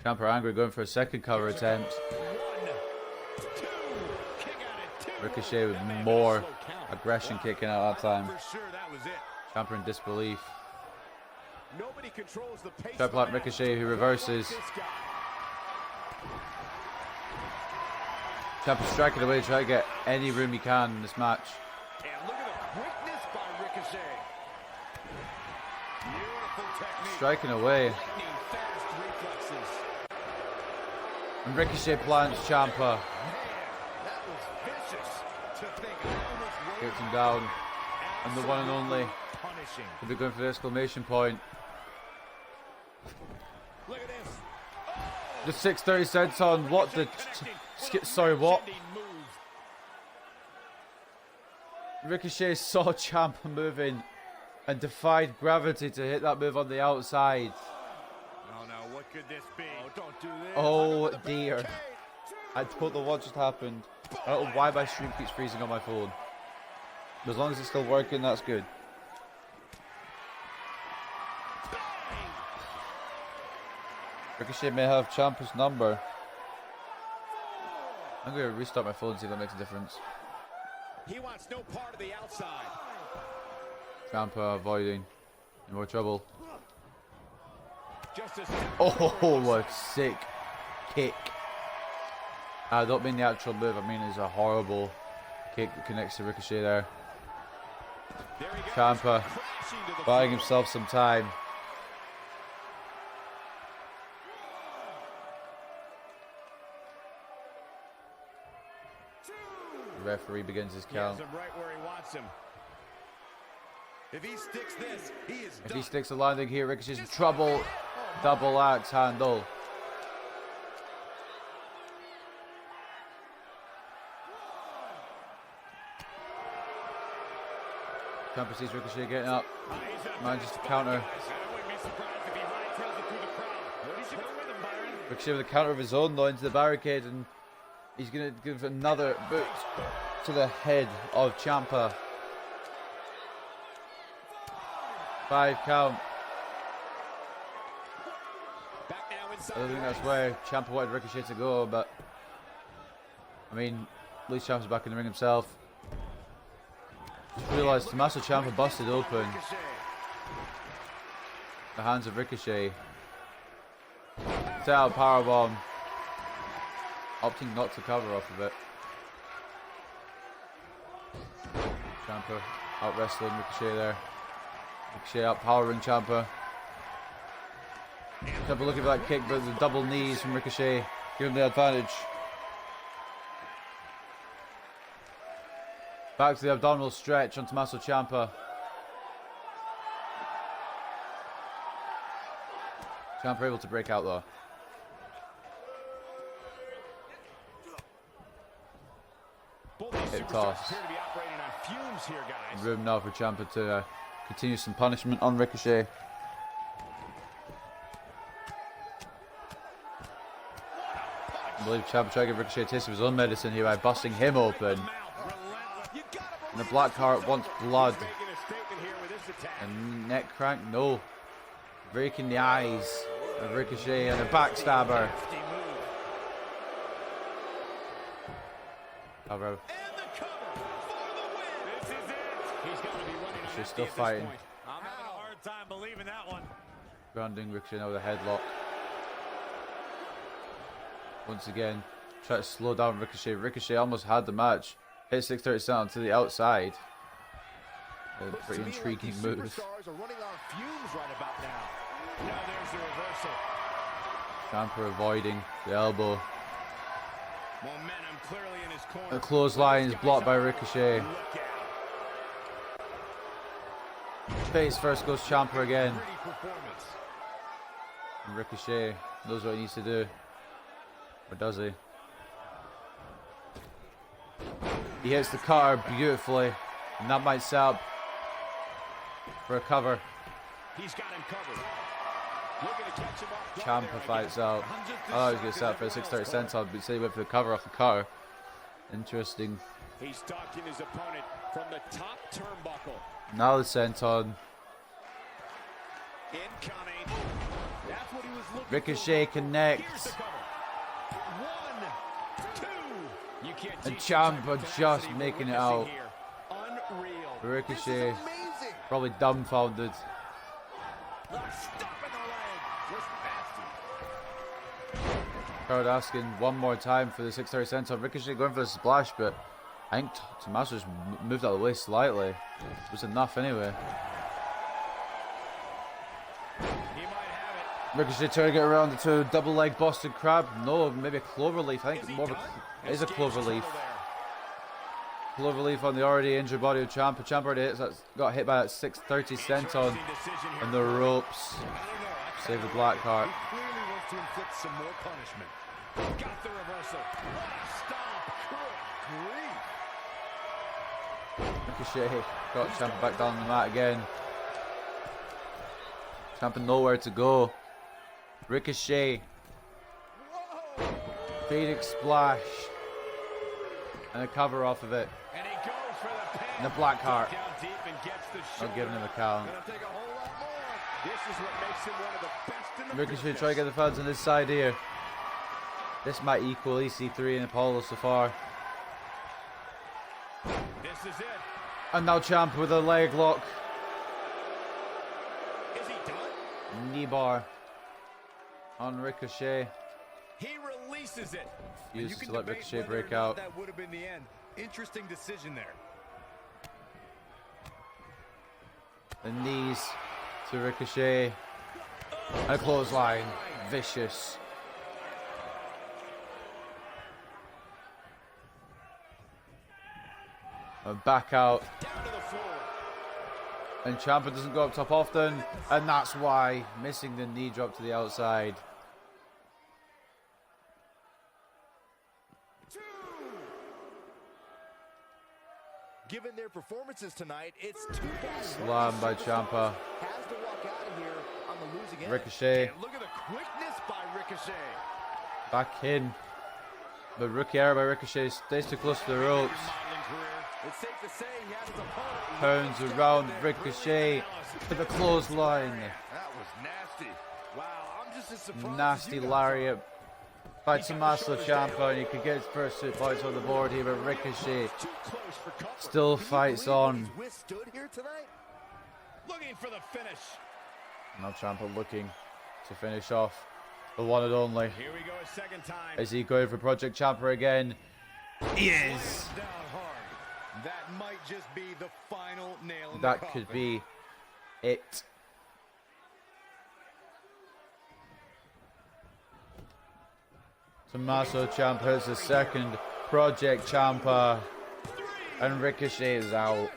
Ciampa angry, going for a second cover attempt. 1, 2. Kick out at 2. Ricochet with That may have more been a slow count. aggression kicking out that time. For sure, that was it. Ciampa in disbelief. Nobody controls the pace. Trap of lap the match Ricochet, who reverses. like this guy. Ciampa striking away, trying to get any room he can in this match. And look at the quickness by Ricochet. Beautiful technique. Striking away. Lightning fast reflexes. And Ricochet plants Ciampa. Man, that was vicious. To think I almost Gets him waited. down. And the one and only Punishing. could be going for the exclamation point. Look at this. The 6:30 cents on what the sorry what? Ricochet saw Ciampa moving and defied gravity to hit that move on the outside. Oh no, what could this be? Oh, don't do this. Oh dear. I don't know what just happened. I don't know why my stream keeps freezing on my phone. But as long as it's still working, that's good. Ricochet may have Ciampa's number. I'm going to restart my phone and see if that makes a difference. He wants no part of the outside. Ciampa avoiding. In more trouble. Just a Oh, what a sick kick. I don't mean the actual move, I mean it's a horrible kick that connects to Ricochet there. There he goes. Ciampa Crashing to the buying floor. himself some time. The referee begins his He has count. him right where he wants him. If he sticks this, he is If done. he sticks a landing here, Ricochet's in trouble. Double axe handle. Ciampa sees Ricochet getting up. He's up. Manages to counter. I wouldn't be surprised if he hightails it through the crowd. What is he doing with him, Byron? Ricochet with a counter of his own though into the barricade, and he's going to give another boot to the head of Ciampa. 5 count. Back now inside I don't think the that's ring. where Ciampa wanted Ricochet to go, but I mean, at least Ciampa's back in the ring himself. Just realised Tommaso Ciampa busted open Ricochet. the hands of Ricochet. Set out powerbomb, opting not to cover off of it. Ciampa out wrestling Ricochet there. Ricochet out powering Ciampa. Ciampa looking for that kick, but the double knees from Ricochet give him the advantage. Back to the abdominal stretch on Tommaso Ciampa. Ciampa able to break out though. Hip toss. Room now for Ciampa to continue some punishment on Ricochet. I believe Ciampa tried to give Ricochet a taste of his own medicine here by busting him open. And the black heart wants blood. And neck crank, no. Breaking the eyes of Ricochet and a backstabber. Cover. She's still fighting. I'm having a hard time believing that one. Grounding Ricochet now with a headlock. Once again, try to slow down Ricochet. Ricochet almost had the match. Hit 637 to the outside. A pretty intriguing move. Ciampa avoiding the elbow. Momentum clearly in his corner. The clothesline is blocked by Ricochet. Face first goes Ciampa again. And Ricochet knows what he needs to do. Or does he? He hits the cutter beautifully. And that might set up for a cover. He's got him covered. Looking to catch him off guard Ciampa there. fights out. I thought he was going to set up for a 630 senton, but he went for the cover off the cutter. Interesting. He's stalking his opponent from the top turnbuckle. Now the senton. Incoming. That's what he was looking Ricochet for. connects. Here's the cover. 1, 2. You can't And teach Ciampa this just intensity making it we're out. witnessing here. Unreal. Ricochet probably dumbfounded. Stopping the leg. Just nasty. Crowd asking one more time for the 630 senton. Ricochet going for the splash, but I think Tommaso just moved out of the way slightly. It was enough anyway. He might have it. Ricochet trying to get around to a double leg busted crab. No, maybe a cloverleaf. I think more of a, it is a cloverleaf. Cloverleaf on the already injured body of Ciampa. Ciampa already got hit by that 630 senton on the ropes. Save the black heart. He clearly wants to inflict some more punishment. Got the reversal. What a stomp. Good grief. Ricochet got Ciampa back down on the mat again. Ciampa nowhere to go. Ricochet. Phoenix splash. And a cover off of it. And he goes for the pin. And the black heart. Down deep and gets the Not shoulder. giving him a count. Gonna take a whole lot more. This is what makes him one of the best in the Ricochet business. try to get the fans on his side here. This might equal EC3 and Apollo so far. This is it. And now Ciampa with a leg lock. Is he done? Knee bar on Ricochet. He releases it. Uses to let Ricochet break out. That would have been the end. Interesting decision there. The knees to Ricochet. And a clothesline. Vicious. And back out. Down to the floor. And Ciampa doesn't go up top often. And that's why. Missing the knee drop to the outside. Given their performances tonight, it's too bad. Slam by Ciampa. Has to walk out of here on the losing end. Ricochet. And look at the quickness by Ricochet. Back in. But rookie error by Ricochet stays too close to the ropes. It's safe to say he had his opponent. Turns around Ricochet to the clothesline. That was nasty. Wow, I'm just as surprised. Nasty lariat by Tommaso Ciampa, and he could get his first 2 points on the board here, but Ricochet Too close for comfort. still fights on. Withstood here tonight. Looking for the finish. Now Ciampa looking to finish off the one and only. Here we go a second time. Is he going for Project Ciampa again? He is. Down hard. That might just be the final nail in the That coffin. could be it. Tommaso Ciampa hits the second. Project Ciampa. And Ricochet is out.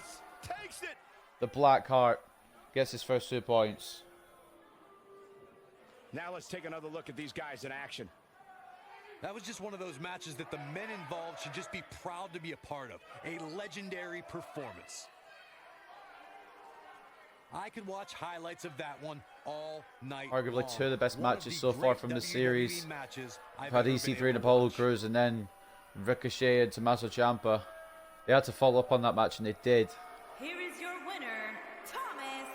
Takes it. The Black Heart gets his first 2 points. Now let's take another look at these guys in action. That was just one of those matches that the men involved should just be proud to be a part of. A legendary performance. I could watch highlights of that one all night Arguably long. 2 of the best One of matches the so far great from the WWE series. matches We've I've had ever EC3 been and able to Apollo watch. Crews, and then Ricochet and Tommaso Ciampa. They had to follow up on that match, and they did. Here is your winner, Tommaso.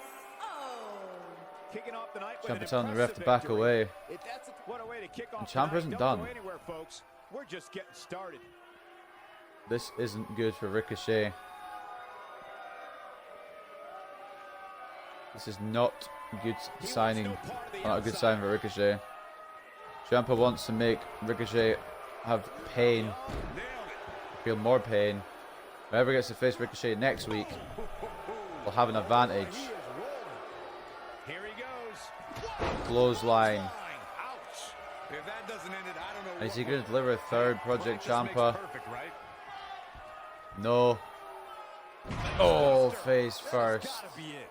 Kicking off the night with Ciampa an telling the ref impressive to back victory. away. If that's what a way to kick off And the Ciampa night. isn't Don't done. go anywhere, folks. We're just getting started. This isn't good for Ricochet. This is not good signing. Not a good sign for Ricochet. Ciampa wants to make Ricochet have pain. Nailed it. Feel more pain. Whoever gets to face Ricochet next week will have an advantage. He is rolling. Here he goes. Clothesline. Ouch. If that doesn't end it, I don't know And is what he going will. to deliver a third Project This makes Ciampa? perfect, right? No. Oh, face That's first. gotta be it.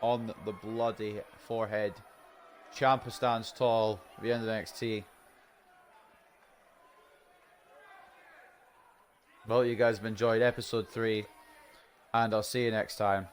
On the bloody forehead. Ciampa stands tall at the end of NXT. Well, you guys have enjoyed episode 3, and I'll see you next time.